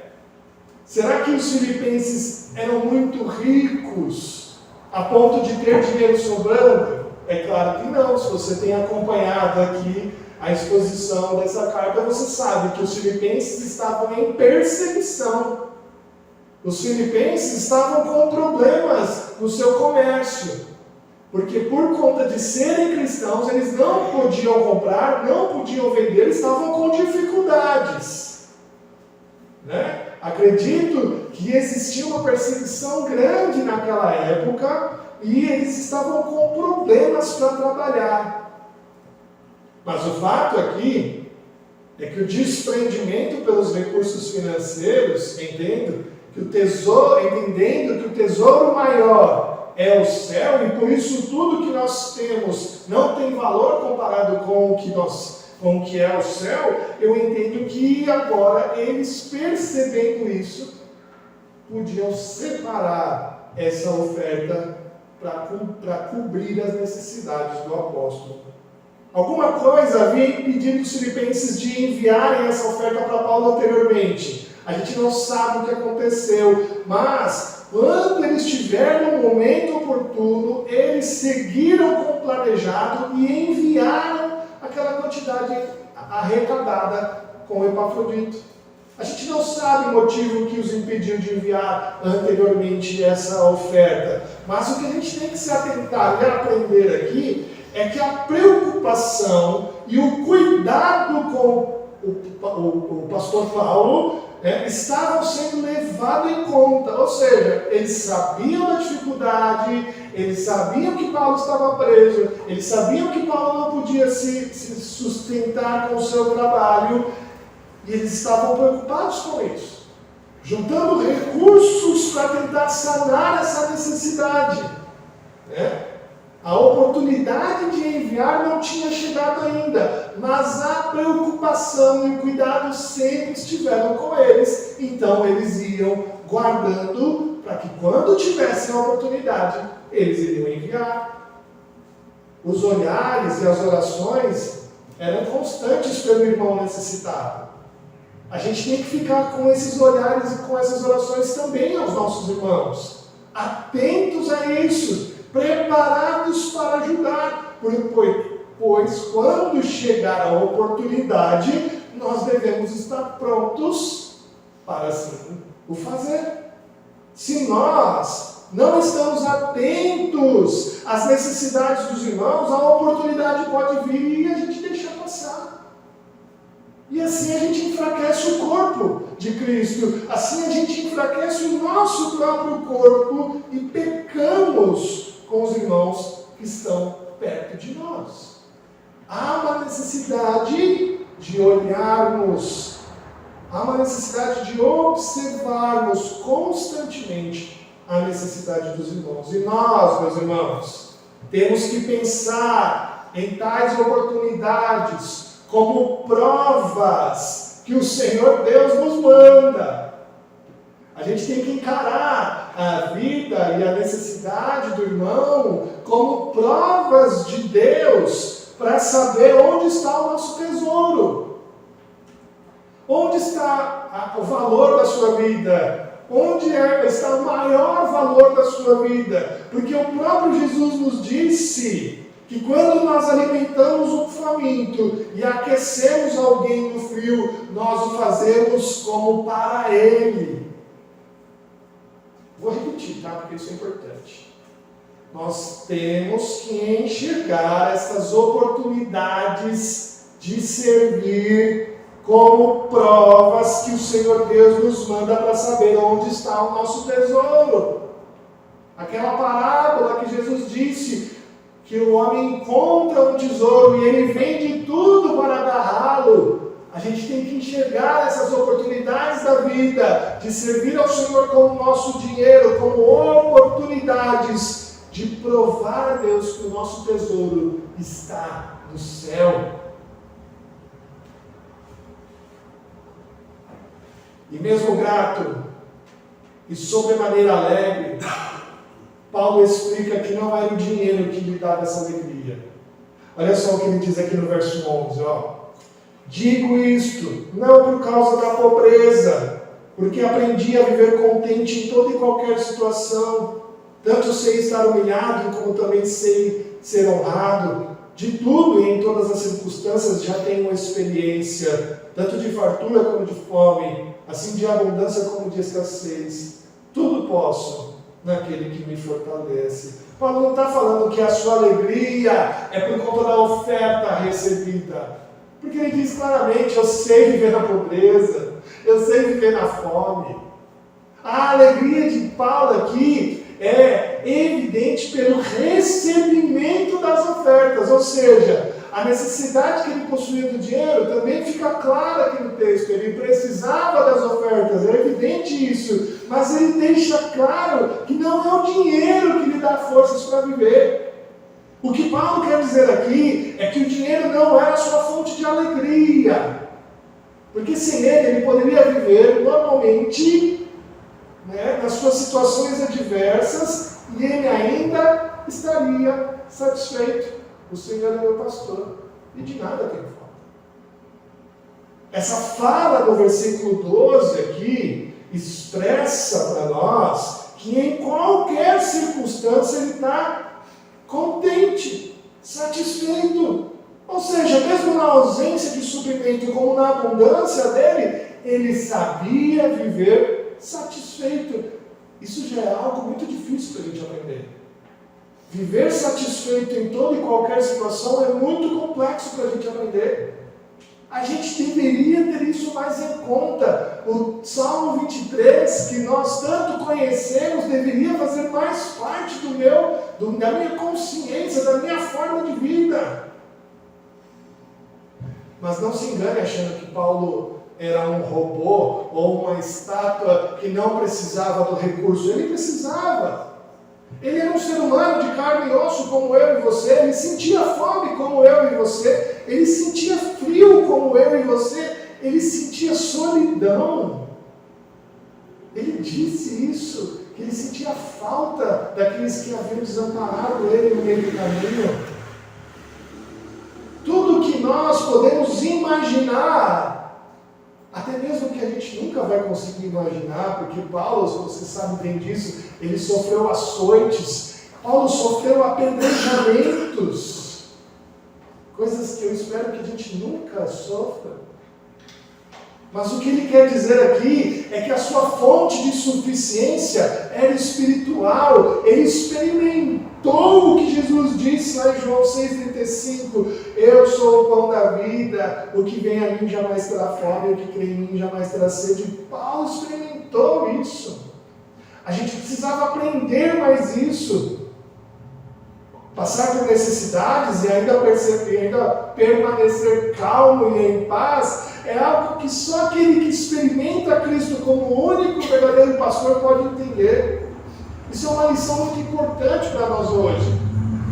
Será que os filipenses eram muito ricos a ponto de ter dinheiro sobrando? É claro que não. Se você tem acompanhado aqui a exposição dessa carta, você sabe que os filipenses estavam em perseguição. Os filipenses estavam com problemas no seu comércio, porque por conta de serem cristãos, eles não podiam comprar, não podiam vender, estavam com dificuldades, né? Acredito que existia uma perseguição grande naquela época e eles estavam com problemas para trabalhar. Mas o fato aqui é que o desprendimento pelos recursos financeiros, entendendo que o tesouro maior é o céu, e por isso tudo que nós temos não tem valor comparado com o que é o céu, eu entendo que agora eles, percebendo isso, podiam separar essa oferta para cobrir as necessidades do apóstolo. Alguma coisa havia impedido os filipenses de enviarem essa oferta para Paulo anteriormente. A gente não sabe o que aconteceu, mas quando eles tiveram o momento oportuno, eles seguiram com o planejado e enviaram aquela quantidade arrecadada com o Epafrodito. A gente não sabe o motivo que os impediu de enviar anteriormente essa oferta, mas o que a gente tem que se atentar e aprender aqui é que a preocupação e o cuidado com o pastor Paulo, né, estavam sendo levados em conta. Ou seja, eles sabiam da dificuldade, eles sabiam que Paulo estava preso, eles sabiam que Paulo não podia se sustentar com o seu trabalho, e eles estavam preocupados com isso, juntando recursos para tentar sanar essa necessidade, né? A oportunidade de enviar não tinha chegado ainda, mas a preocupação e o cuidado sempre estiveram com eles. Então eles iam guardando para que quando tivessem a oportunidade, eles iriam enviar. Os olhares e as orações eram constantes pelo irmão necessitado. A gente tem que ficar com esses olhares e com essas orações também aos nossos irmãos, atentos a isso, preparados para ajudar, pois quando chegar a oportunidade, nós devemos estar prontos para assim o fazer. Se nós não estamos atentos às necessidades dos irmãos, a oportunidade pode vir e a gente deixa passar. E assim a gente enfraquece o corpo de Cristo, assim a gente enfraquece o nosso próprio corpo e pecamos com os irmãos que estão perto de nós. Há uma necessidade de olharmos, há uma necessidade de observarmos constantemente a necessidade dos irmãos. E nós, meus irmãos, temos que pensar em tais oportunidades como provas que o Senhor Deus nos manda. A gente tem que encarar a vida e a necessidade do irmão como provas de Deus para saber onde está o nosso tesouro. Onde está o valor da sua vida? Onde está o maior valor da sua vida? Porque o próprio Jesus nos disse que quando nós alimentamos um faminto e aquecemos alguém no frio, nós o fazemos como para Ele. Vou repetir, tá? Porque isso é importante. Nós temos que enxergar essas oportunidades de servir como provas que o Senhor Deus nos manda para saber onde está o nosso tesouro. Aquela parábola que Jesus disse que o homem encontra um tesouro e ele vende tudo para agarrá-lo. A gente tem que enxergar essas oportunidades da vida, de servir ao Senhor com o nosso dinheiro, como oportunidades de provar a Deus que o nosso tesouro está no céu. E mesmo grato e sobremaneira alegre, Paulo explica que não era o dinheiro que lhe dava essa alegria. Olha só o que ele diz aqui no verso 11, ó. Digo isto, não por causa da pobreza, porque aprendi a viver contente em toda e qualquer situação. Tanto sei estar humilhado, como também sei ser honrado. De tudo e em todas as circunstâncias já tenho experiência, tanto de fartura como de fome, assim de abundância como de escassez. Tudo posso naquele que me fortalece. Paulo não está falando que a sua alegria é por conta da oferta recebida. Porque ele diz claramente, eu sei viver na pobreza, eu sei viver na fome. A alegria de Paulo aqui é evidente pelo recebimento das ofertas, ou seja, a necessidade que ele possuía do dinheiro também fica clara aqui no texto. Ele precisava das ofertas, é evidente isso, mas ele deixa claro que não é o dinheiro que lhe dá forças para viver. O que Paulo quer dizer aqui é que o dinheiro não era a sua fonte de alegria, porque sem ele poderia viver normalmente, nas suas situações adversas, e ele ainda estaria satisfeito. O Senhor é meu pastor e de nada tenho falta. Essa fala no versículo 12 aqui expressa para nós que em qualquer circunstância ele está contente, satisfeito. Ou seja, mesmo na ausência de suprimento como na abundância dele, ele sabia viver satisfeito. Isso já é algo muito difícil para a gente aprender. Viver satisfeito em toda e qualquer situação é muito complexo para a gente aprender. A gente deveria ter isso mais em conta. O Salmo 23, que nós tanto conhecemos, deveria fazer mais parte da minha consciência, da minha forma de vida. Mas não se engane achando que Paulo era um robô ou uma estátua que não precisava do recurso. Ele precisava. Ele era um ser humano de carne e osso como eu e você. Ele sentia fome como eu e você. Ele sentia frio como eu e você. Ele sentia solidão. Ele disse isso, que ele sentia falta daqueles que haviam desamparado ele no meio do caminho. Tudo que nós podemos imaginar, até mesmo que a gente nunca vai conseguir imaginar, porque Paulo, você sabe bem disso, ele sofreu açoites, Paulo sofreu apedrejamentos, coisas que eu espero que a gente nunca sofra. Mas o que ele quer dizer aqui é que a sua fonte de suficiência era espiritual. Ele experimentou o que Jesus disse lá em João 6,35: eu sou o pão da vida, o que vem a mim jamais terá fome, o que crê em mim jamais terá sede. Paulo experimentou isso. A gente precisava aprender mais isso. Passar por necessidades e ainda permanecer calmo e em paz é algo que só aquele que experimenta Cristo como o único verdadeiro pastor pode entender. Isso é uma lição muito importante para nós hoje.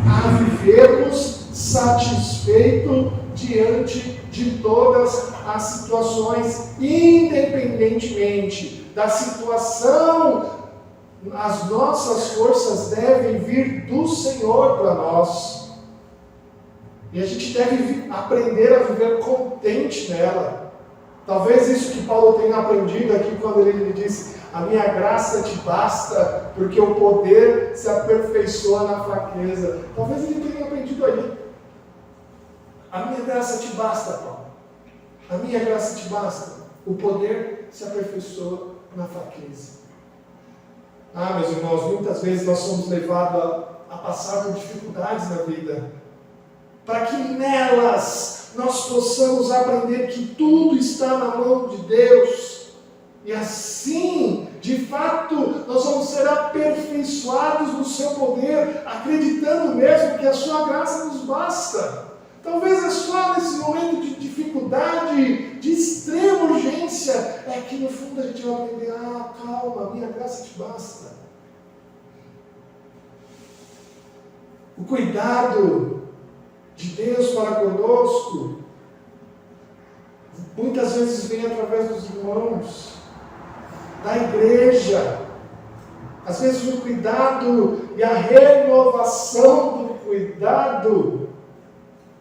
A vivermos satisfeito diante de todas as situações, independentemente da situação. As nossas forças devem vir do Senhor para nós. E a gente deve aprender a viver contente nela. Talvez isso que Paulo tenha aprendido aqui quando ele disse: a minha graça te basta, porque o poder se aperfeiçoa na fraqueza. Talvez ele tenha aprendido aí. A minha graça te basta, Paulo. A minha graça te basta. O poder se aperfeiçoa na fraqueza. Meus irmãos, muitas vezes nós somos levados a passar por dificuldades na vida, para que nelas nós possamos aprender que tudo está na mão de Deus, e assim, de fato, nós vamos ser aperfeiçoados no seu poder, acreditando mesmo que a sua graça nos basta. Talvez é só nesse momento de dificuldade, de extrema urgência, é que no fundo a gente vai aprender, calma, minha graça te basta. O cuidado de Deus para conosco, muitas vezes vem através dos irmãos, da igreja. Às vezes o cuidado e a renovação do cuidado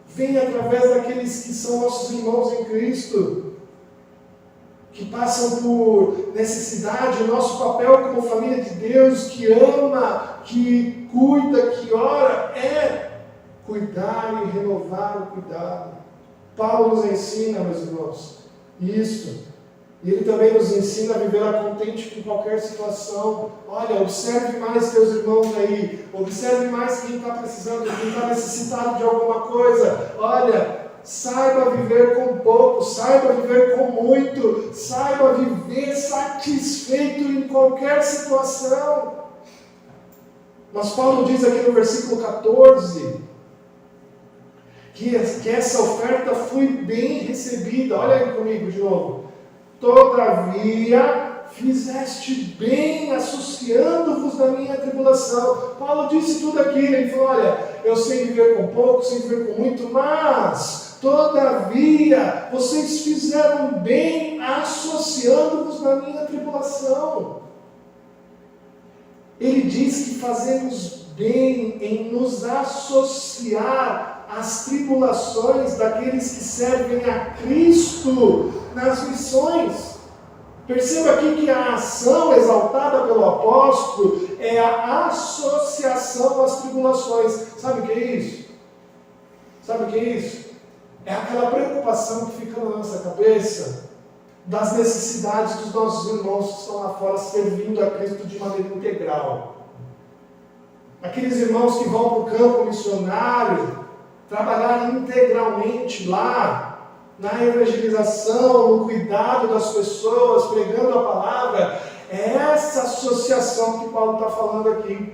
vem através daqueles que são nossos irmãos em Cristo, que passam por necessidade. O nosso papel como família de Deus, que ama, que cuida, que ora, é cuidar e renovar o cuidado. Paulo nos ensina, meus irmãos, isso. E ele também nos ensina a viver contente com qualquer situação. Olha, observe mais teus irmãos aí. Observe mais quem está precisando, quem está necessitado de alguma coisa. Olha, saiba viver com pouco, saiba viver com muito, saiba viver satisfeito em qualquer situação. Mas Paulo diz aqui no versículo 14, que essa oferta foi bem recebida. Olha aí comigo de novo. Todavia, fizeste bem associando-vos na minha tribulação. Paulo disse tudo aquilo. Ele falou, olha, eu sei viver com pouco, sei viver com muito, mas, todavia, vocês fizeram bem associando-vos na minha tribulação. Ele diz que fazemos bem em nos associar às tribulações daqueles que servem a Cristo nas missões. Perceba aqui que a ação exaltada pelo apóstolo é a associação às tribulações. Sabe o que é isso? Sabe o que é isso? É aquela preocupação que fica na nossa cabeça das necessidades dos nossos irmãos que estão lá fora servindo a Cristo de maneira integral. Aqueles irmãos que vão para o campo missionário, trabalhar integralmente lá, na evangelização, no cuidado das pessoas, pregando a palavra. É essa associação que Paulo está falando aqui.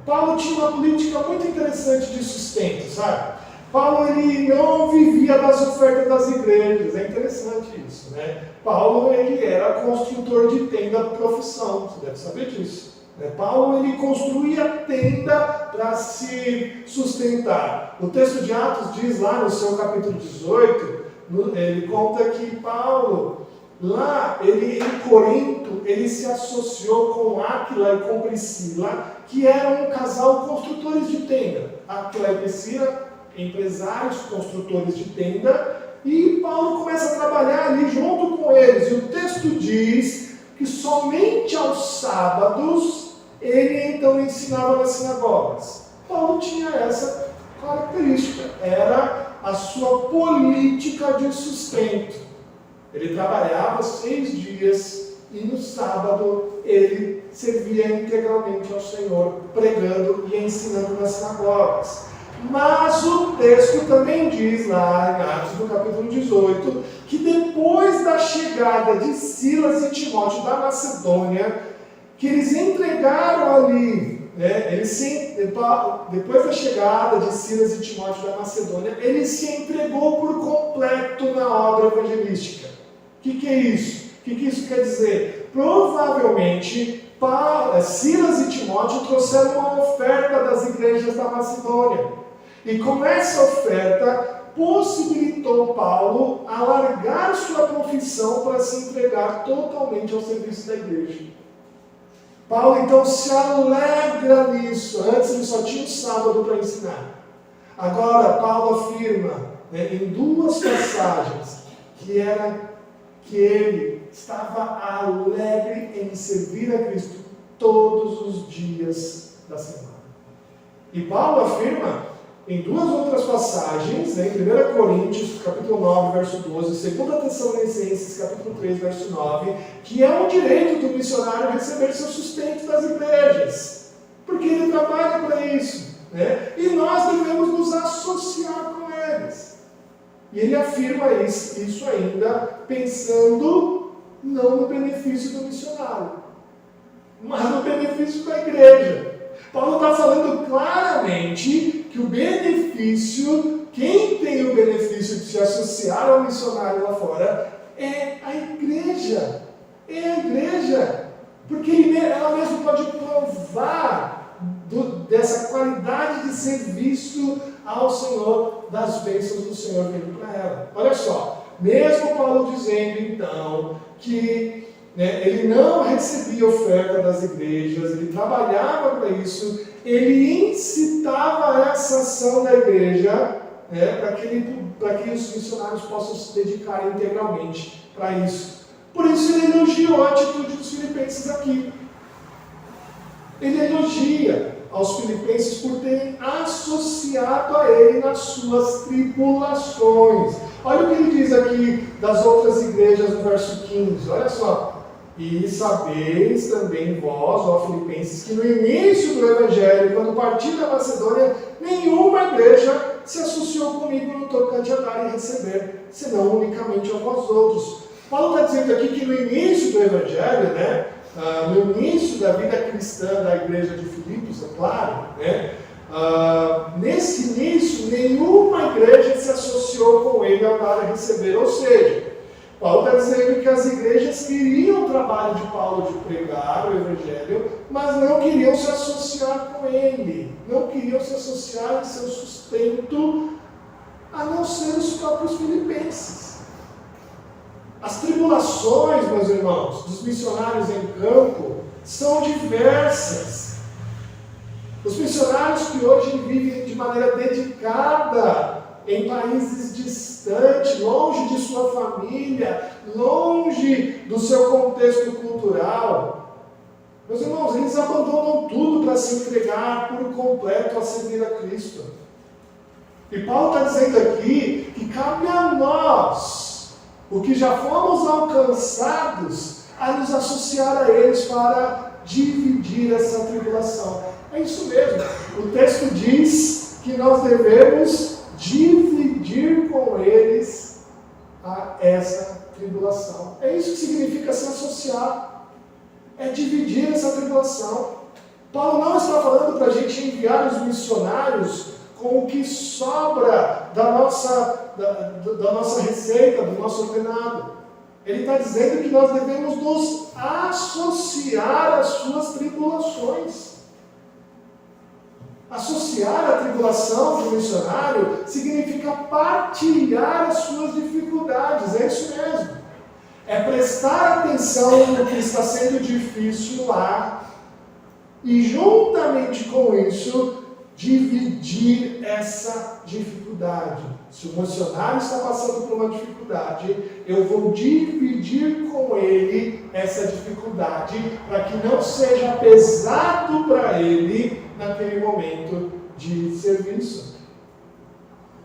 Paulo tinha uma política muito interessante de sustento, sabe? Paulo ele não vivia das ofertas das igrejas. É interessante isso, né? Paulo ele era construtor de tenda de profissão, você deve saber disso. Paulo ele construía tenda para se sustentar. O texto de Atos diz lá no seu capítulo 18, ele conta que Paulo, lá em Corinto, ele se associou com Áquila e com Priscila, que eram um casal construtores de tenda. Áquila e Priscila, empresários, construtores de tenda, e Paulo começa a trabalhar ali junto com eles. E o texto diz que somente aos sábados ele então ensinava nas sinagogas. Paulo tinha essa característica, era a sua política de sustento. Ele trabalhava 6 dias e no sábado ele servia integralmente ao Senhor, pregando e ensinando nas sinagogas. Mas o texto também diz lá em Atos, no capítulo 18, que depois da chegada de Silas e Timóteo da Macedônia, que eles entregaram ali, depois da chegada de Silas e Timóteo da Macedônia, ele se entregou por completo na obra evangelística. O que é isso? O que isso quer dizer? Provavelmente, Silas e Timóteo trouxeram uma oferta das igrejas da Macedônia. E com essa oferta, possibilitou Paulo alargar sua profissão para se entregar totalmente ao serviço da igreja. Paulo então se alegra nisso. Antes ele só tinha o sábado para ensinar. Agora Paulo afirma, em 2 passagens, que ele estava alegre em servir a Cristo todos os dias da semana. E Paulo afirma em 2 outras passagens, em 1 Coríntios, capítulo 9, verso 12, 2 Tessalonicenses, capítulo 3, verso 9, que é um direito do missionário receber seu sustento das igrejas, porque ele trabalha para isso, e nós devemos nos associar com eles. E ele afirma isso ainda pensando não no benefício do missionário, mas no benefício da igreja. Paulo está falando claramente que o benefício, quem tem o benefício de se associar ao missionário lá fora, é a igreja. É a igreja. Porque ela mesma pode provar dessa qualidade de serviço ao Senhor, das bênçãos do Senhor vindo para ela. Olha só, mesmo Paulo dizendo então que ele não recebia oferta das igrejas, ele trabalhava para isso, ele incitava essa ação da igreja para que os missionários possam se dedicar integralmente para isso. Por isso ele elogiou a atitude dos filipenses aqui. Ele elogia aos filipenses por terem associado a ele nas suas tribulações. Olha o que ele diz aqui das outras igrejas no verso 15, olha só. E sabeis também vós, ó Filipenses, que no início do Evangelho, quando parti da Macedônia, nenhuma igreja se associou comigo no tocante a dar e receber, senão unicamente a vós outros. Paulo está dizendo aqui que no início do Evangelho, no início da vida cristã da igreja de Filipos, é claro, nesse início, nenhuma igreja se associou com ele ao dar e receber, ou seja, Paulo está dizendo que as igrejas queriam o trabalho de Paulo de pregar o Evangelho, mas não queriam se associar com ele, não queriam se associar em seu sustento, a não ser os próprios filipenses. As tribulações, meus irmãos, dos missionários em campo são diversas. Os missionários que hoje vivem de maneira dedicada em países distantes, longe de sua família, longe do seu contexto cultural, meus irmãos, eles abandonam tudo para se entregar por completo a servir a Cristo. E Paulo está dizendo aqui que cabe a nós, o que já fomos alcançados, a nos associar a eles para dividir essa tribulação. É isso mesmo. O texto diz que nós devemos dividir com eles essa tribulação. É isso que significa se associar. É dividir essa tribulação. Paulo não está falando para a gente enviar os missionários com o que sobra da nossa receita, do nosso ordenado. Ele está dizendo que nós devemos nos associar às suas tribulações. Associar a tribulação do missionário significa partilhar as suas dificuldades, é isso mesmo. É prestar atenção no que está sendo difícil lá e, juntamente com isso, dividir essa dificuldade. Se o missionário está passando por uma dificuldade, eu vou dividir com ele essa dificuldade para que não seja pesado para ele naquele momento de serviço.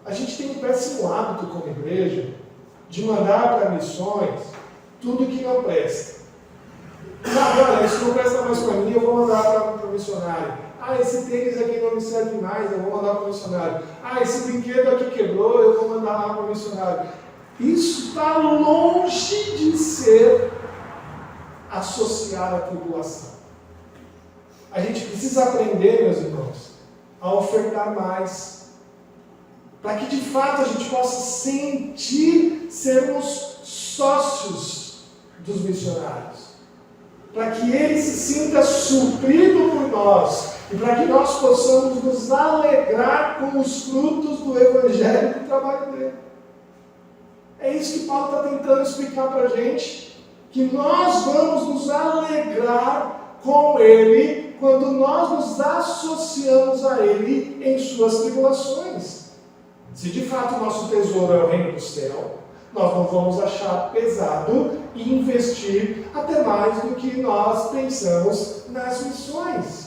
A gente tem um péssimo hábito como igreja de mandar para missões tudo que não presta. Olha, isso não presta mais para mim, eu vou mandar para o missionário. Esse tênis aqui não me serve mais, eu vou mandar para o missionário. Esse brinquedo aqui quebrou, eu vou mandar lá para o missionário. Isso está longe de ser associar a tribulação. A gente precisa aprender, meus irmãos, a ofertar mais, para que de fato a gente possa sentir sermos sócios dos missionários, para que ele se sinta suprido por nós, e para que nós possamos nos alegrar com os frutos do Evangelho e do trabalho dele. É isso que Paulo está tentando explicar para a gente, que nós vamos nos alegrar com ele quando nós nos associamos a ele em suas tribulações. Se de fato o nosso tesouro é o reino do céu, nós não vamos achar pesado e investir até mais do que nós pensamos nas missões.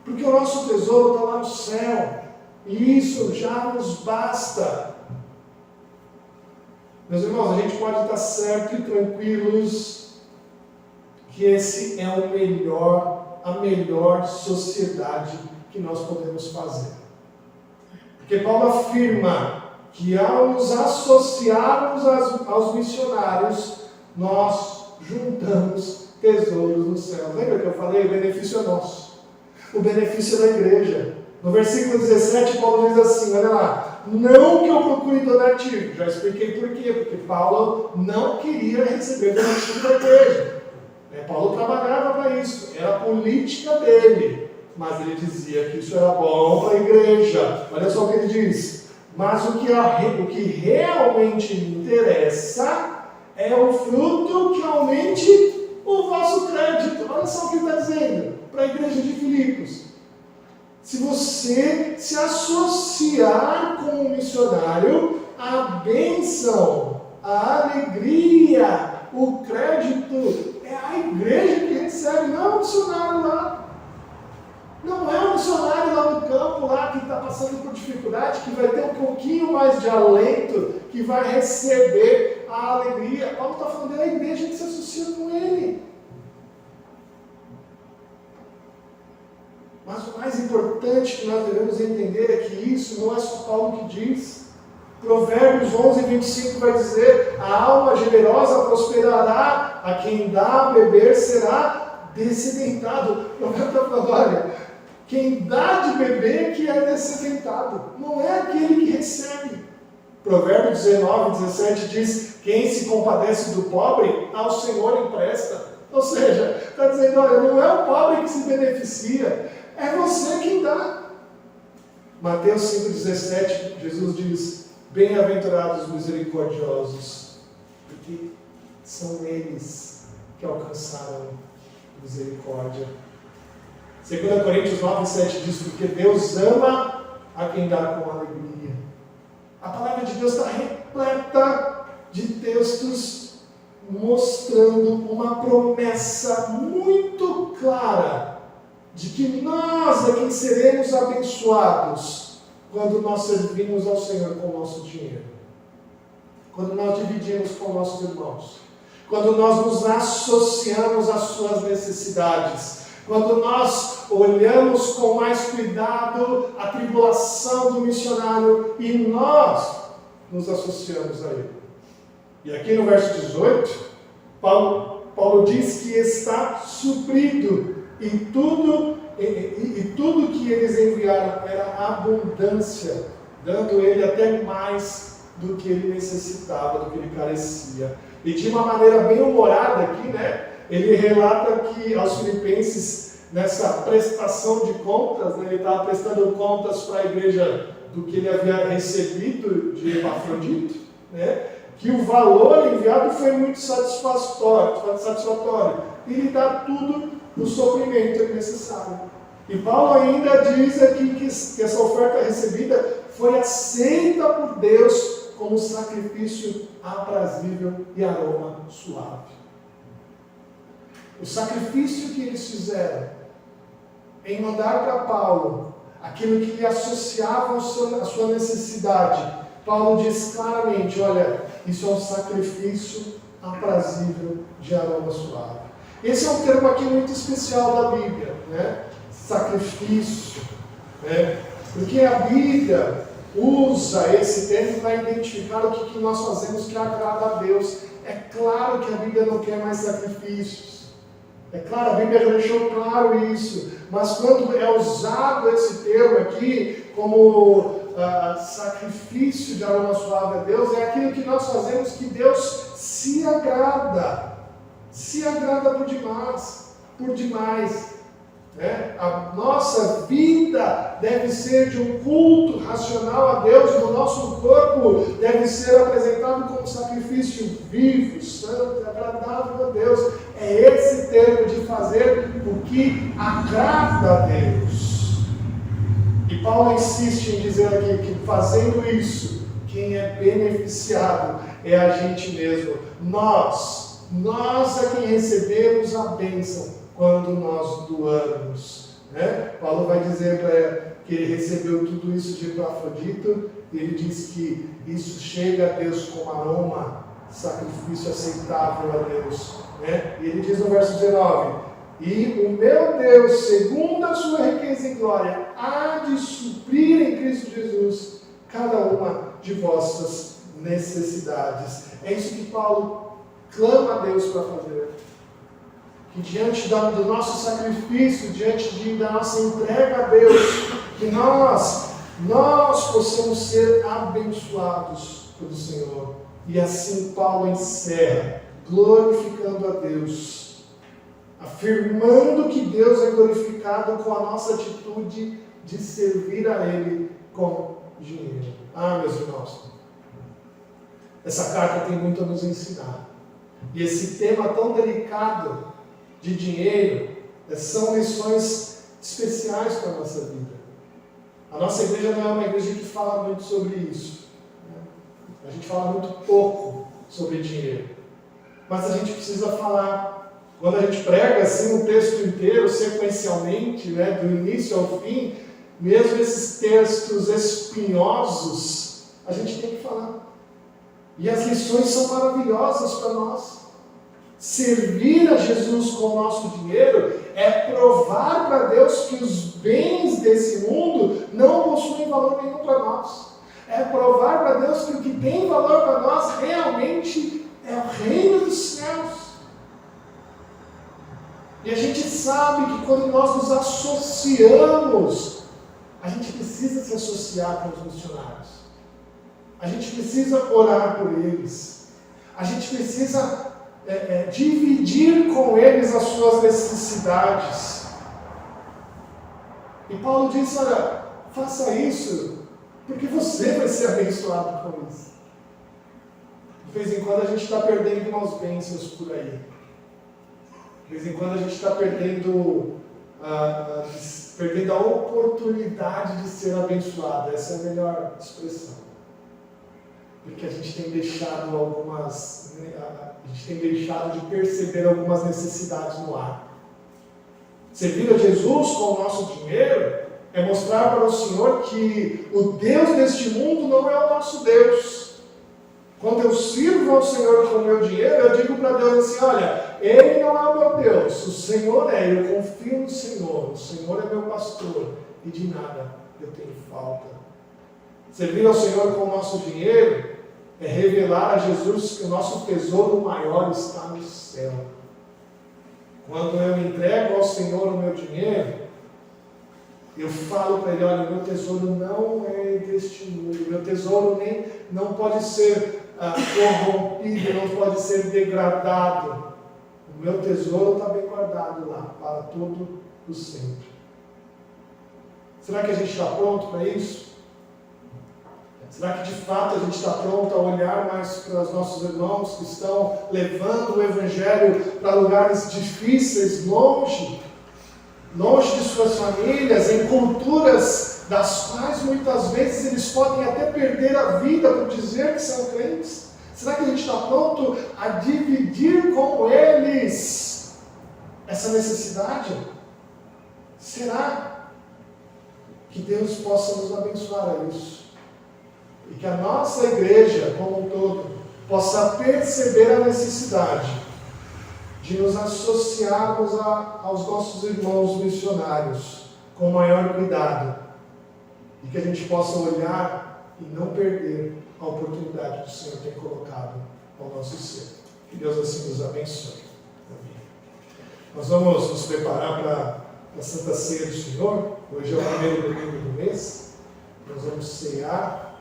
Porque o nosso tesouro está lá no céu, e isso já nos basta. Meus irmãos, a gente pode estar certo e tranquilos que esse é a melhor sociedade que nós podemos fazer. Porque Paulo afirma que ao nos associarmos aos missionários, nós juntamos tesouros no céu. Lembra que eu falei? O benefício é nosso. O benefício é da igreja. No versículo 17, Paulo diz assim, olha lá, não que eu procure donativo. Já expliquei por quê, porque Paulo não queria receber donativo da igreja. Paulo trabalhava para isso, era a política dele, mas ele dizia que isso era bom para a igreja. Olha só o que ele diz, mas o que realmente me interessa é o fruto que aumente o vosso crédito. Olha só o que ele está dizendo para a igreja de Filipos. Se você se associar com um missionário, a bênção, a alegria, o crédito é a igreja que recebe, não é o missionário lá. Não é o missionário lá no campo, lá que está passando por dificuldade, que vai ter um pouquinho mais de alento, que vai receber a alegria. Paulo está falando da igreja que se associa com ele. Mas o mais importante que nós devemos entender é que isso não é só Paulo que diz. Provérbios 11:25 vai dizer, a alma generosa prosperará, a quem dá a beber será descedentado. O Provérbios está falando, olha, quem dá de beber que é descedentado, não é aquele que recebe. Provérbios 19:17 diz, quem se compadece do pobre, ao Senhor empresta. Ou seja, está dizendo, olha, não é o pobre que se beneficia, é você quem dá. Mateus 5:17, Jesus diz, bem-aventurados os misericordiosos, porque são eles que alcançaram misericórdia. 2 Coríntios 9:7 diz, porque Deus ama a quem dá com alegria. A palavra de Deus está repleta de textos mostrando uma promessa muito clara de que nós é quem seremos abençoados quando nós servimos ao Senhor com o nosso dinheiro, quando nós dividimos com nossos irmãos, quando nós nos associamos às suas necessidades, quando nós olhamos com mais cuidado a tribulação do missionário e nós nos associamos a ele. E aqui no verso 18, Paulo diz que está suprido e tudo que eles enviaram era abundância, dando ele até mais do que ele necessitava, do que ele carecia. E de uma maneira bem humorada aqui, né? Ele relata que aos filipenses, nessa prestação de contas, né, ele estava prestando contas para a igreja do que ele havia recebido de Epafrodito, né? Que o valor enviado foi muito satisfatório. Ele dá tudo no suprimento necessário. E Paulo ainda diz aqui que essa oferta recebida foi aceita por Deus como sacrifício aprazível e aroma suave. O sacrifício que eles fizeram em mandar para Paulo aquilo que lhe associava à sua necessidade, Paulo diz claramente, olha, isso é um sacrifício aprazível de aroma suave. Esse é um termo aqui muito especial da Bíblia, né? Sacrifício, né? Porque a Bíblia usa esse termo para identificar o que nós fazemos que agrada a Deus. É claro que a Bíblia não quer mais sacrifícios. É claro, a Bíblia já deixou claro isso. Mas quando é usado esse termo aqui como sacrifício de aroma suave a Deus, é aquilo que nós fazemos que Deus se agrada por demais, né? A nossa vida deve ser de um culto racional a Deus, o nosso corpo deve ser apresentado como sacrifício vivo, santo, agradável a Deus. É esse termo de fazer o que agrada a Deus. E Paulo insiste em dizer aqui que fazendo isso, quem é beneficiado é a gente mesmo. Nós é quem recebemos a bênção quando nós doamos, né? Paulo vai dizer que ele recebeu tudo isso de Epafrodito, e ele diz que isso chega a Deus como aroma, sacrifício aceitável a Deus, né? E ele diz no verso 19, e o meu Deus, segundo a sua riqueza e glória, há de suprir em Cristo Jesus cada uma de vossas necessidades. É isso que Paulo clama a Deus para fazer. que diante do nosso sacrifício, diante da nossa entrega a Deus, que nós possamos ser abençoados pelo Senhor. E assim Paulo encerra, glorificando a Deus, afirmando que Deus é glorificado com a nossa atitude de servir a Ele com dinheiro. Meus irmãos, essa carta tem muito a nos ensinar. E esse tema tão delicado de dinheiro são lições especiais para a nossa vida. A nossa igreja não é uma igreja que fala muito sobre isso. A gente fala muito pouco sobre dinheiro. Mas a gente precisa falar. Quando a gente prega assim um texto inteiro, sequencialmente, do início ao fim, mesmo esses textos espinhosos, a gente tem que falar. E as lições são maravilhosas para nós. Servir a Jesus com o nosso dinheiro é provar para Deus que os bens desse mundo não possuem valor nenhum para nós. É provar para Deus que o que tem valor para nós realmente é o reino dos céus. E a gente sabe que quando nós nos associamos, a gente precisa se associar com os missionários. A gente precisa orar por eles. A gente precisa dividir com eles as suas necessidades. E Paulo diz, olha, faça isso, porque você vai ser abençoado com isso. De vez em quando a gente está perdendo umas bênçãos por aí. De vez em quando a gente está perdendo a oportunidade de ser abençoado. Essa é a melhor expressão. Porque a gente tem deixado de perceber algumas necessidades no ar. Servir a Jesus com o nosso dinheiro é mostrar para o Senhor que o Deus deste mundo não é o nosso Deus. Quando eu sirvo ao Senhor com o meu dinheiro, eu digo para Deus assim, olha, Ele não é o meu Deus, o Senhor é, eu confio no Senhor, o Senhor é meu pastor, e de nada eu tenho falta. Servir ao Senhor com o nosso dinheiro é revelar a Jesus que o nosso tesouro maior está no céu. Quando eu entrego ao Senhor o meu dinheiro, eu falo para Ele, olha, o meu tesouro não é deste mundo, o meu tesouro não pode ser corrompido, não pode ser degradado. O meu tesouro está bem guardado lá, para todo o sempre. Será que a gente está pronto para isso? Será que de fato a gente está pronto a olhar mais para os nossos irmãos que estão levando o Evangelho para lugares difíceis, longe de suas famílias, em culturas das quais muitas vezes eles podem até perder a vida por dizer que são crentes? Será que a gente está pronto a dividir com eles essa necessidade? Será que Deus possa nos abençoar a isso? E que a nossa igreja, como um todo, possa perceber a necessidade de nos associarmos aos nossos irmãos missionários com maior cuidado. E que a gente possa olhar e não perder a oportunidade que o Senhor tem colocado ao nosso ser. Que Deus assim nos abençoe. Amém. Nós vamos nos preparar para a Santa Ceia do Senhor. Hoje é o primeiro domingo do mês. Nós vamos cear.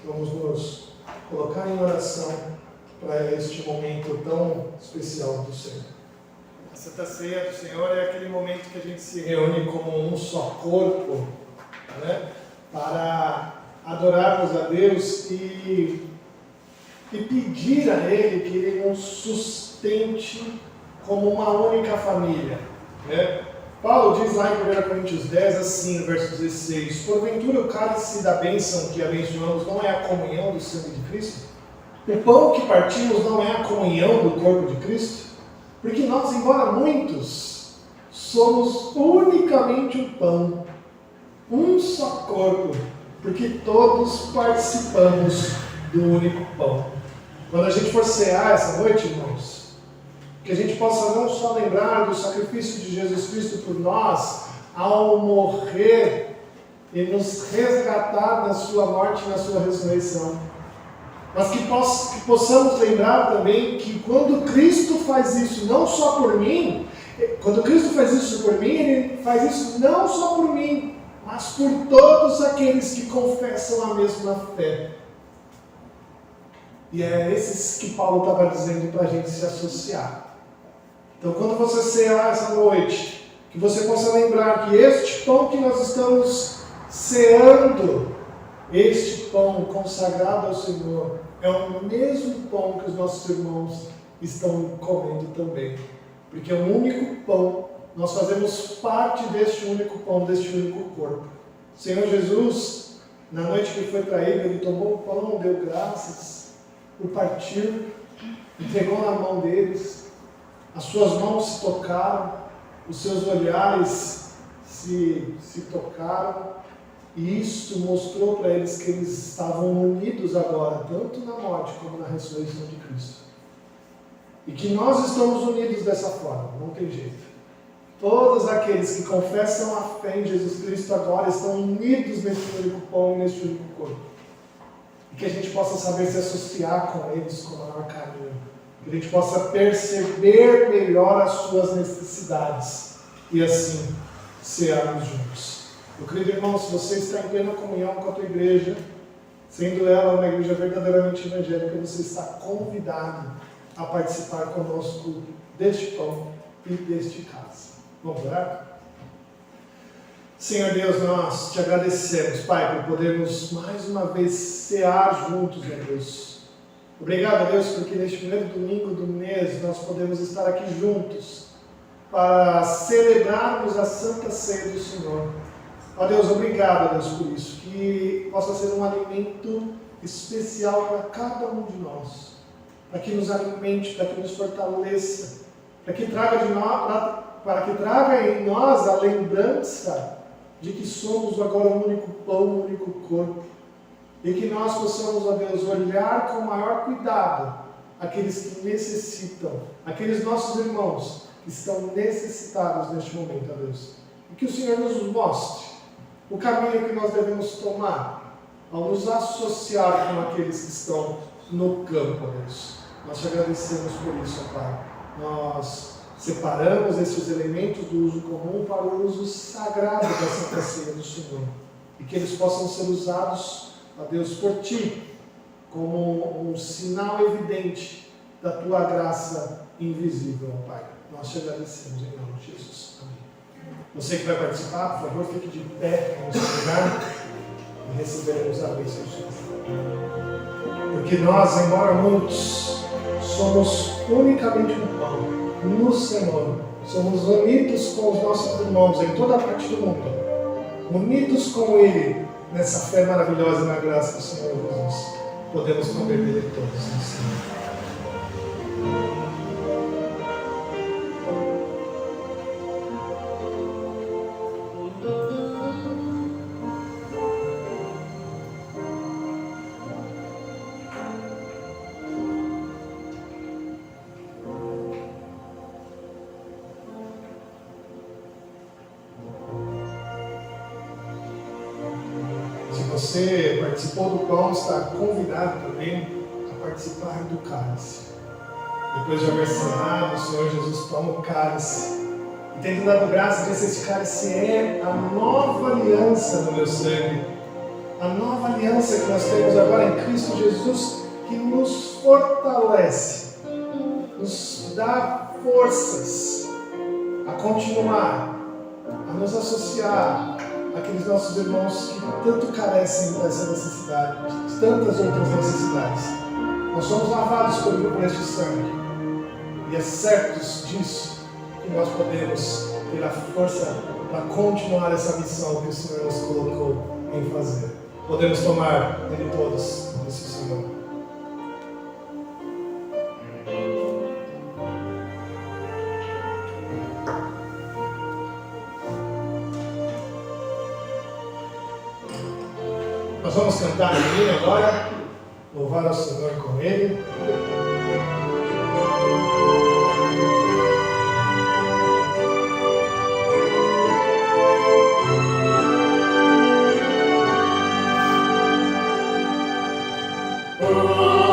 Vamos nos colocar em oração para este momento tão especial do Senhor. A Santa Ceia do Senhor é aquele momento que a gente se reúne como um só corpo, para adorarmos a Deus e pedir a Ele que Ele nos sustente como uma única família. Paulo diz lá em 1 Coríntios 10, assim, no verso 16, porventura o cálice da bênção que abençoamos não é a comunhão do sangue de Cristo? O pão que partimos não é a comunhão do corpo de Cristo? Porque nós, embora muitos, somos unicamente um pão, um só corpo, porque todos participamos do único pão. Quando a gente for cear essa noite, irmãos, que a gente possa não só lembrar do sacrifício de Jesus Cristo por nós, ao morrer e nos resgatar na sua morte e na sua ressurreição, mas que possamos lembrar também que quando Cristo faz isso não só por mim, quando Cristo faz isso por mim, Ele faz isso não só por mim, mas por todos aqueles que confessam a mesma fé. E é esses que Paulo estava dizendo para a gente se associar. Então, quando você cear essa noite, que você possa lembrar que este pão que nós estamos ceando, este pão consagrado ao Senhor, é o mesmo pão que os nossos irmãos estão comendo também. Porque é um único pão, nós fazemos parte deste único pão, deste único corpo. O Senhor Jesus, na noite que foi traído, Ele tomou o pão, deu graças, o partiu, entregou na mão deles, as suas mãos se tocaram, os seus olhares se tocaram, e isso mostrou para eles que eles estavam unidos agora, tanto na morte como na ressurreição de Cristo. E que nós estamos unidos dessa forma, não tem jeito. Todos aqueles que confessam a fé em Jesus Cristo agora estão unidos neste único pão e neste único corpo. E que a gente possa saber se associar com eles com o maior carinho. Que a gente possa perceber melhor as suas necessidades e assim cearmos juntos. Meu querido irmão, se você está em plena comunhão com a tua igreja, sendo ela uma igreja verdadeiramente evangélica, você está convidado a participar conosco deste pão e deste cálice. Vamos orar? Senhor Deus, nós te agradecemos, Pai, por podermos mais uma vez cear juntos, meu Deus. Obrigado, Deus, porque neste primeiro domingo do mês nós podemos estar aqui juntos para celebrarmos a Santa Ceia do Senhor. Ó Deus, obrigado, Deus, por isso, que possa ser um alimento especial para cada um de nós, para que nos alimente, para que nos fortaleça, para que traga em nós a lembrança de que somos agora um único pão, um único corpo, e que nós possamos, ó Deus, olhar com maior cuidado aqueles que necessitam, aqueles nossos irmãos que estão necessitados neste momento, ó Deus, e que o Senhor nos mostre o caminho que nós devemos tomar ao nos associar com aqueles que estão no campo, ó Deus. Nós te agradecemos por isso, ó Pai. Nós separamos esses elementos do uso comum para o uso sagrado da Santa Ceia do Senhor. E que eles possam ser usados, ó Deus, por Ti, como um sinal evidente da Tua graça invisível, ó Pai. Nós te agradecemos em nome de Jesus. Amém. Você que vai participar, por favor, fique de pé no seu lugar e receberemos a bênção do Senhor. Porque nós, embora muitos, somos unicamente um pão no Senhor. Somos unidos com os nossos irmãos em toda a parte do mundo. Unidos com Ele nessa fé maravilhosa e na graça do Senhor Jesus. Podemos comer dele todos no Senhor. Você participou do pão, está convidado também a participar do cálice. Depois de haver cenado, o Senhor Jesus toma o cálice e tendo dado graça, diz: esse cálice é a nova aliança no meu sangue. A nova aliança que nós temos agora em Cristo Jesus, que nos fortalece, nos dá forças a continuar, a nos associar aqueles nossos irmãos que tanto carecem dessa necessidade, de tantas outras necessidades. Nós somos lavados por este sangue e é certos disso que nós podemos ter a força para continuar essa missão que o Senhor nos colocou em fazer. Podemos tomar ele todos, disse o Senhor. Nós vamos cantar em mim agora, louvar ao Senhor com Ele. Oh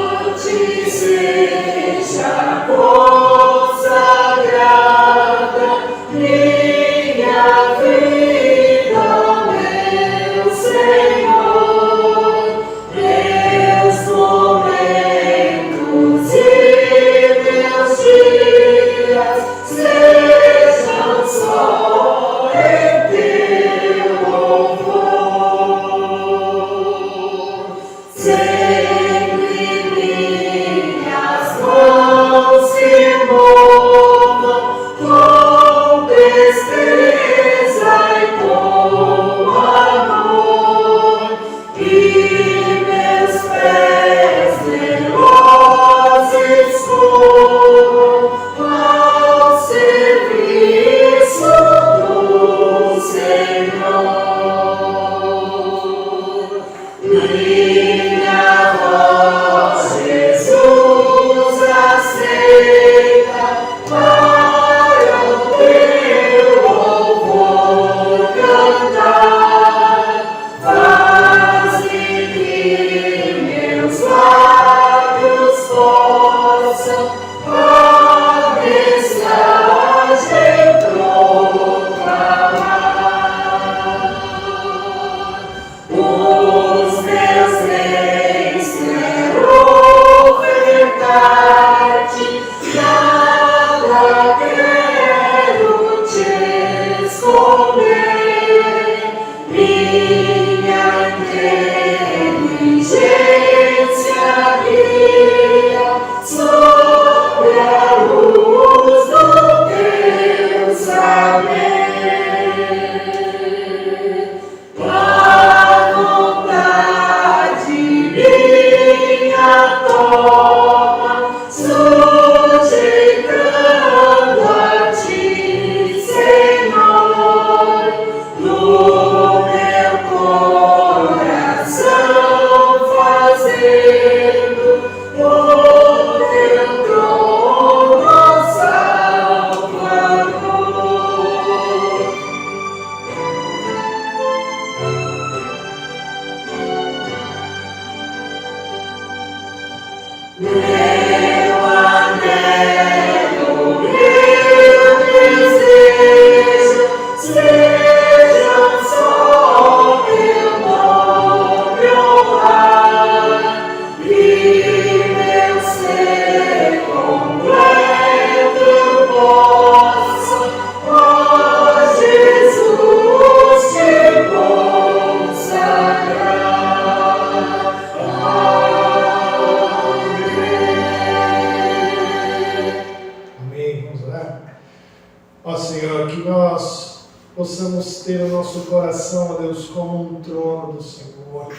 nós possamos ter o nosso coração, ó Deus, como um trono do Senhor.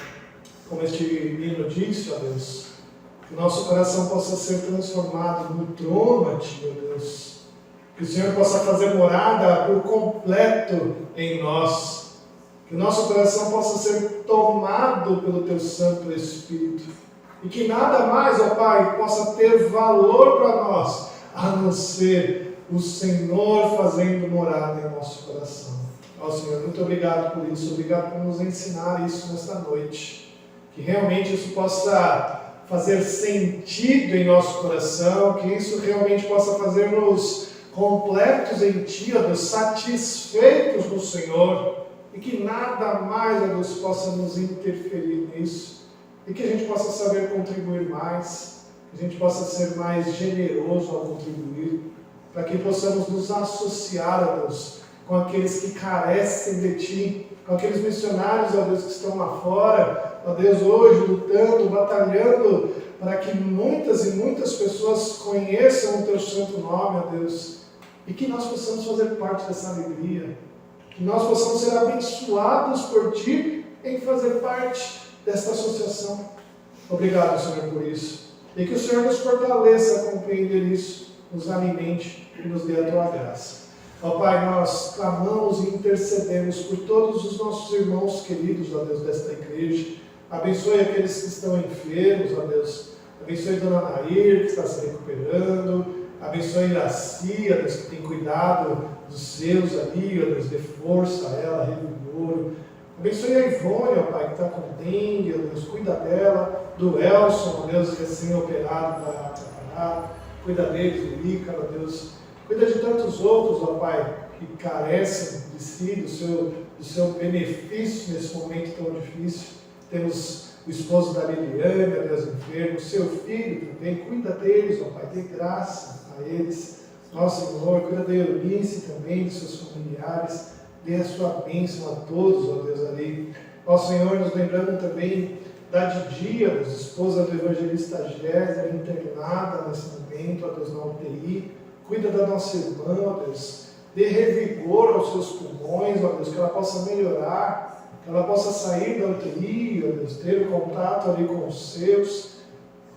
Como este hino disse, ó Deus, que o nosso coração possa ser transformado no trono a Ti, ó Deus. Que o Senhor possa fazer morada por completo em nós. Que o nosso coração possa ser tomado pelo Teu Santo Espírito. E que nada mais, ó Pai, possa ter valor para nós, a não ser o Senhor fazendo morada em nosso coração. Ó Senhor, muito obrigado por isso. Obrigado por nos ensinar isso nesta noite. Que realmente isso possa fazer sentido em nosso coração. Que isso realmente possa fazer-nos completos em Ti, ó Deus, satisfeitos no Senhor. E que nada mais, ó Deus, possa nos interferir nisso. E que a gente possa saber contribuir mais, que a gente possa ser mais generoso ao contribuir, para que possamos nos associar, ó Deus, com aqueles que carecem de Ti, com aqueles missionários, ó Deus, que estão lá fora, ó Deus, hoje lutando, batalhando, para que muitas e muitas pessoas conheçam o Teu santo nome, ó Deus, e que nós possamos fazer parte dessa alegria, que nós possamos ser abençoados por Ti em fazer parte desta associação. Obrigado, Senhor, por isso. E que o Senhor nos fortaleça a compreender isso, nos alimente e nos dê a Tua graça. Ó Pai, nós clamamos e intercedemos por todos os nossos irmãos queridos, ó Deus, desta igreja. Abençoe aqueles que estão enfermos, ó Deus. Abençoe Dona Nair, que está se recuperando. Abençoe Iraci, ó Deus, que tem cuidado dos seus ali, ó Deus, dê força a ela, revigoro. Abençoe a Ivone, ó Pai, que está com dengue, ó Deus, cuida dela. Do Elson, ó Deus, recém-operado da catarata. Cuida deles, do Ícaro, ó Deus. Cuida de tantos outros, ó Pai, que carecem de si, do seu benefício nesse momento tão difícil. Temos o esposo da Liliane, ó Deus, enfermo, o seu filho também. Cuida deles, ó Pai, dê graça a eles. Nosso Senhor, cuida da Eunice também, dos seus familiares. Dê a sua bênção a todos, ó Deus, ali. Ó Senhor, nos lembrando também da Didi, ó Deus, esposa do evangelista Géser, internada nesse momento, ó Deus, na UTI. Cuida da nossa irmã, ó Deus. Dê revigor aos seus pulmões, ó Deus, que ela possa melhorar, que ela possa sair da UTI, ó Deus, ter o contato ali com os seus.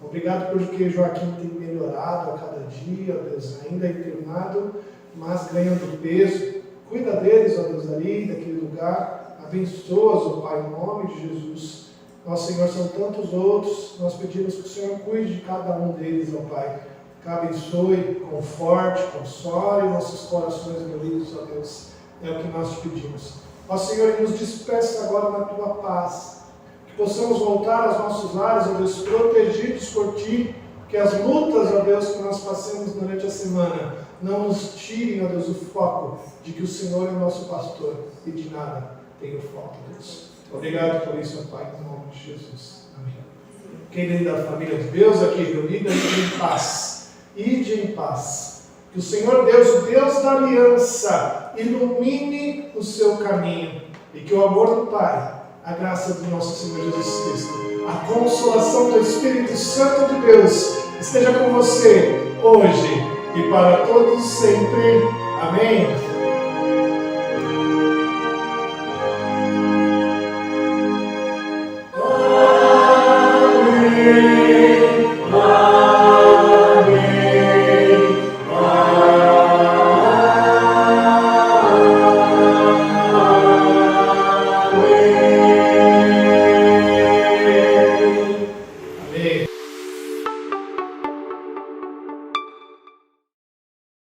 Obrigado porque Joaquim tem melhorado a cada dia, ó Deus, ainda é internado, mas ganhando peso. Cuida deles, ó Deus, ali, daquele lugar. Abençoa-os, ó Pai, em nome de Jesus. Nosso Senhor, são tantos outros. Nós pedimos que o Senhor cuide de cada um deles, ó Pai. Que abençoe, conforte, console nossos corações dolidos, ó Deus. É o que nós te pedimos. Ó Senhor, nos despeça agora na Tua paz. Que possamos voltar aos nossos lares, ó Deus, protegidos por Ti. Que as lutas, ó Deus, que nós passemos durante a semana não nos tirem, ó Deus, o foco de que o Senhor é o nosso pastor e de nada tenho falta, Deus. Obrigado por isso, ó Pai, em nome de Jesus. Amém. Quem da família de Deus aqui reunida, ide em paz. Ide em paz. Que o Senhor Deus, o Deus da aliança, ilumine o seu caminho e que o amor do Pai, a graça do nosso Senhor Jesus Cristo, a consolação do Espírito Santo de Deus esteja com você hoje e para todos sempre. Amém. Amém.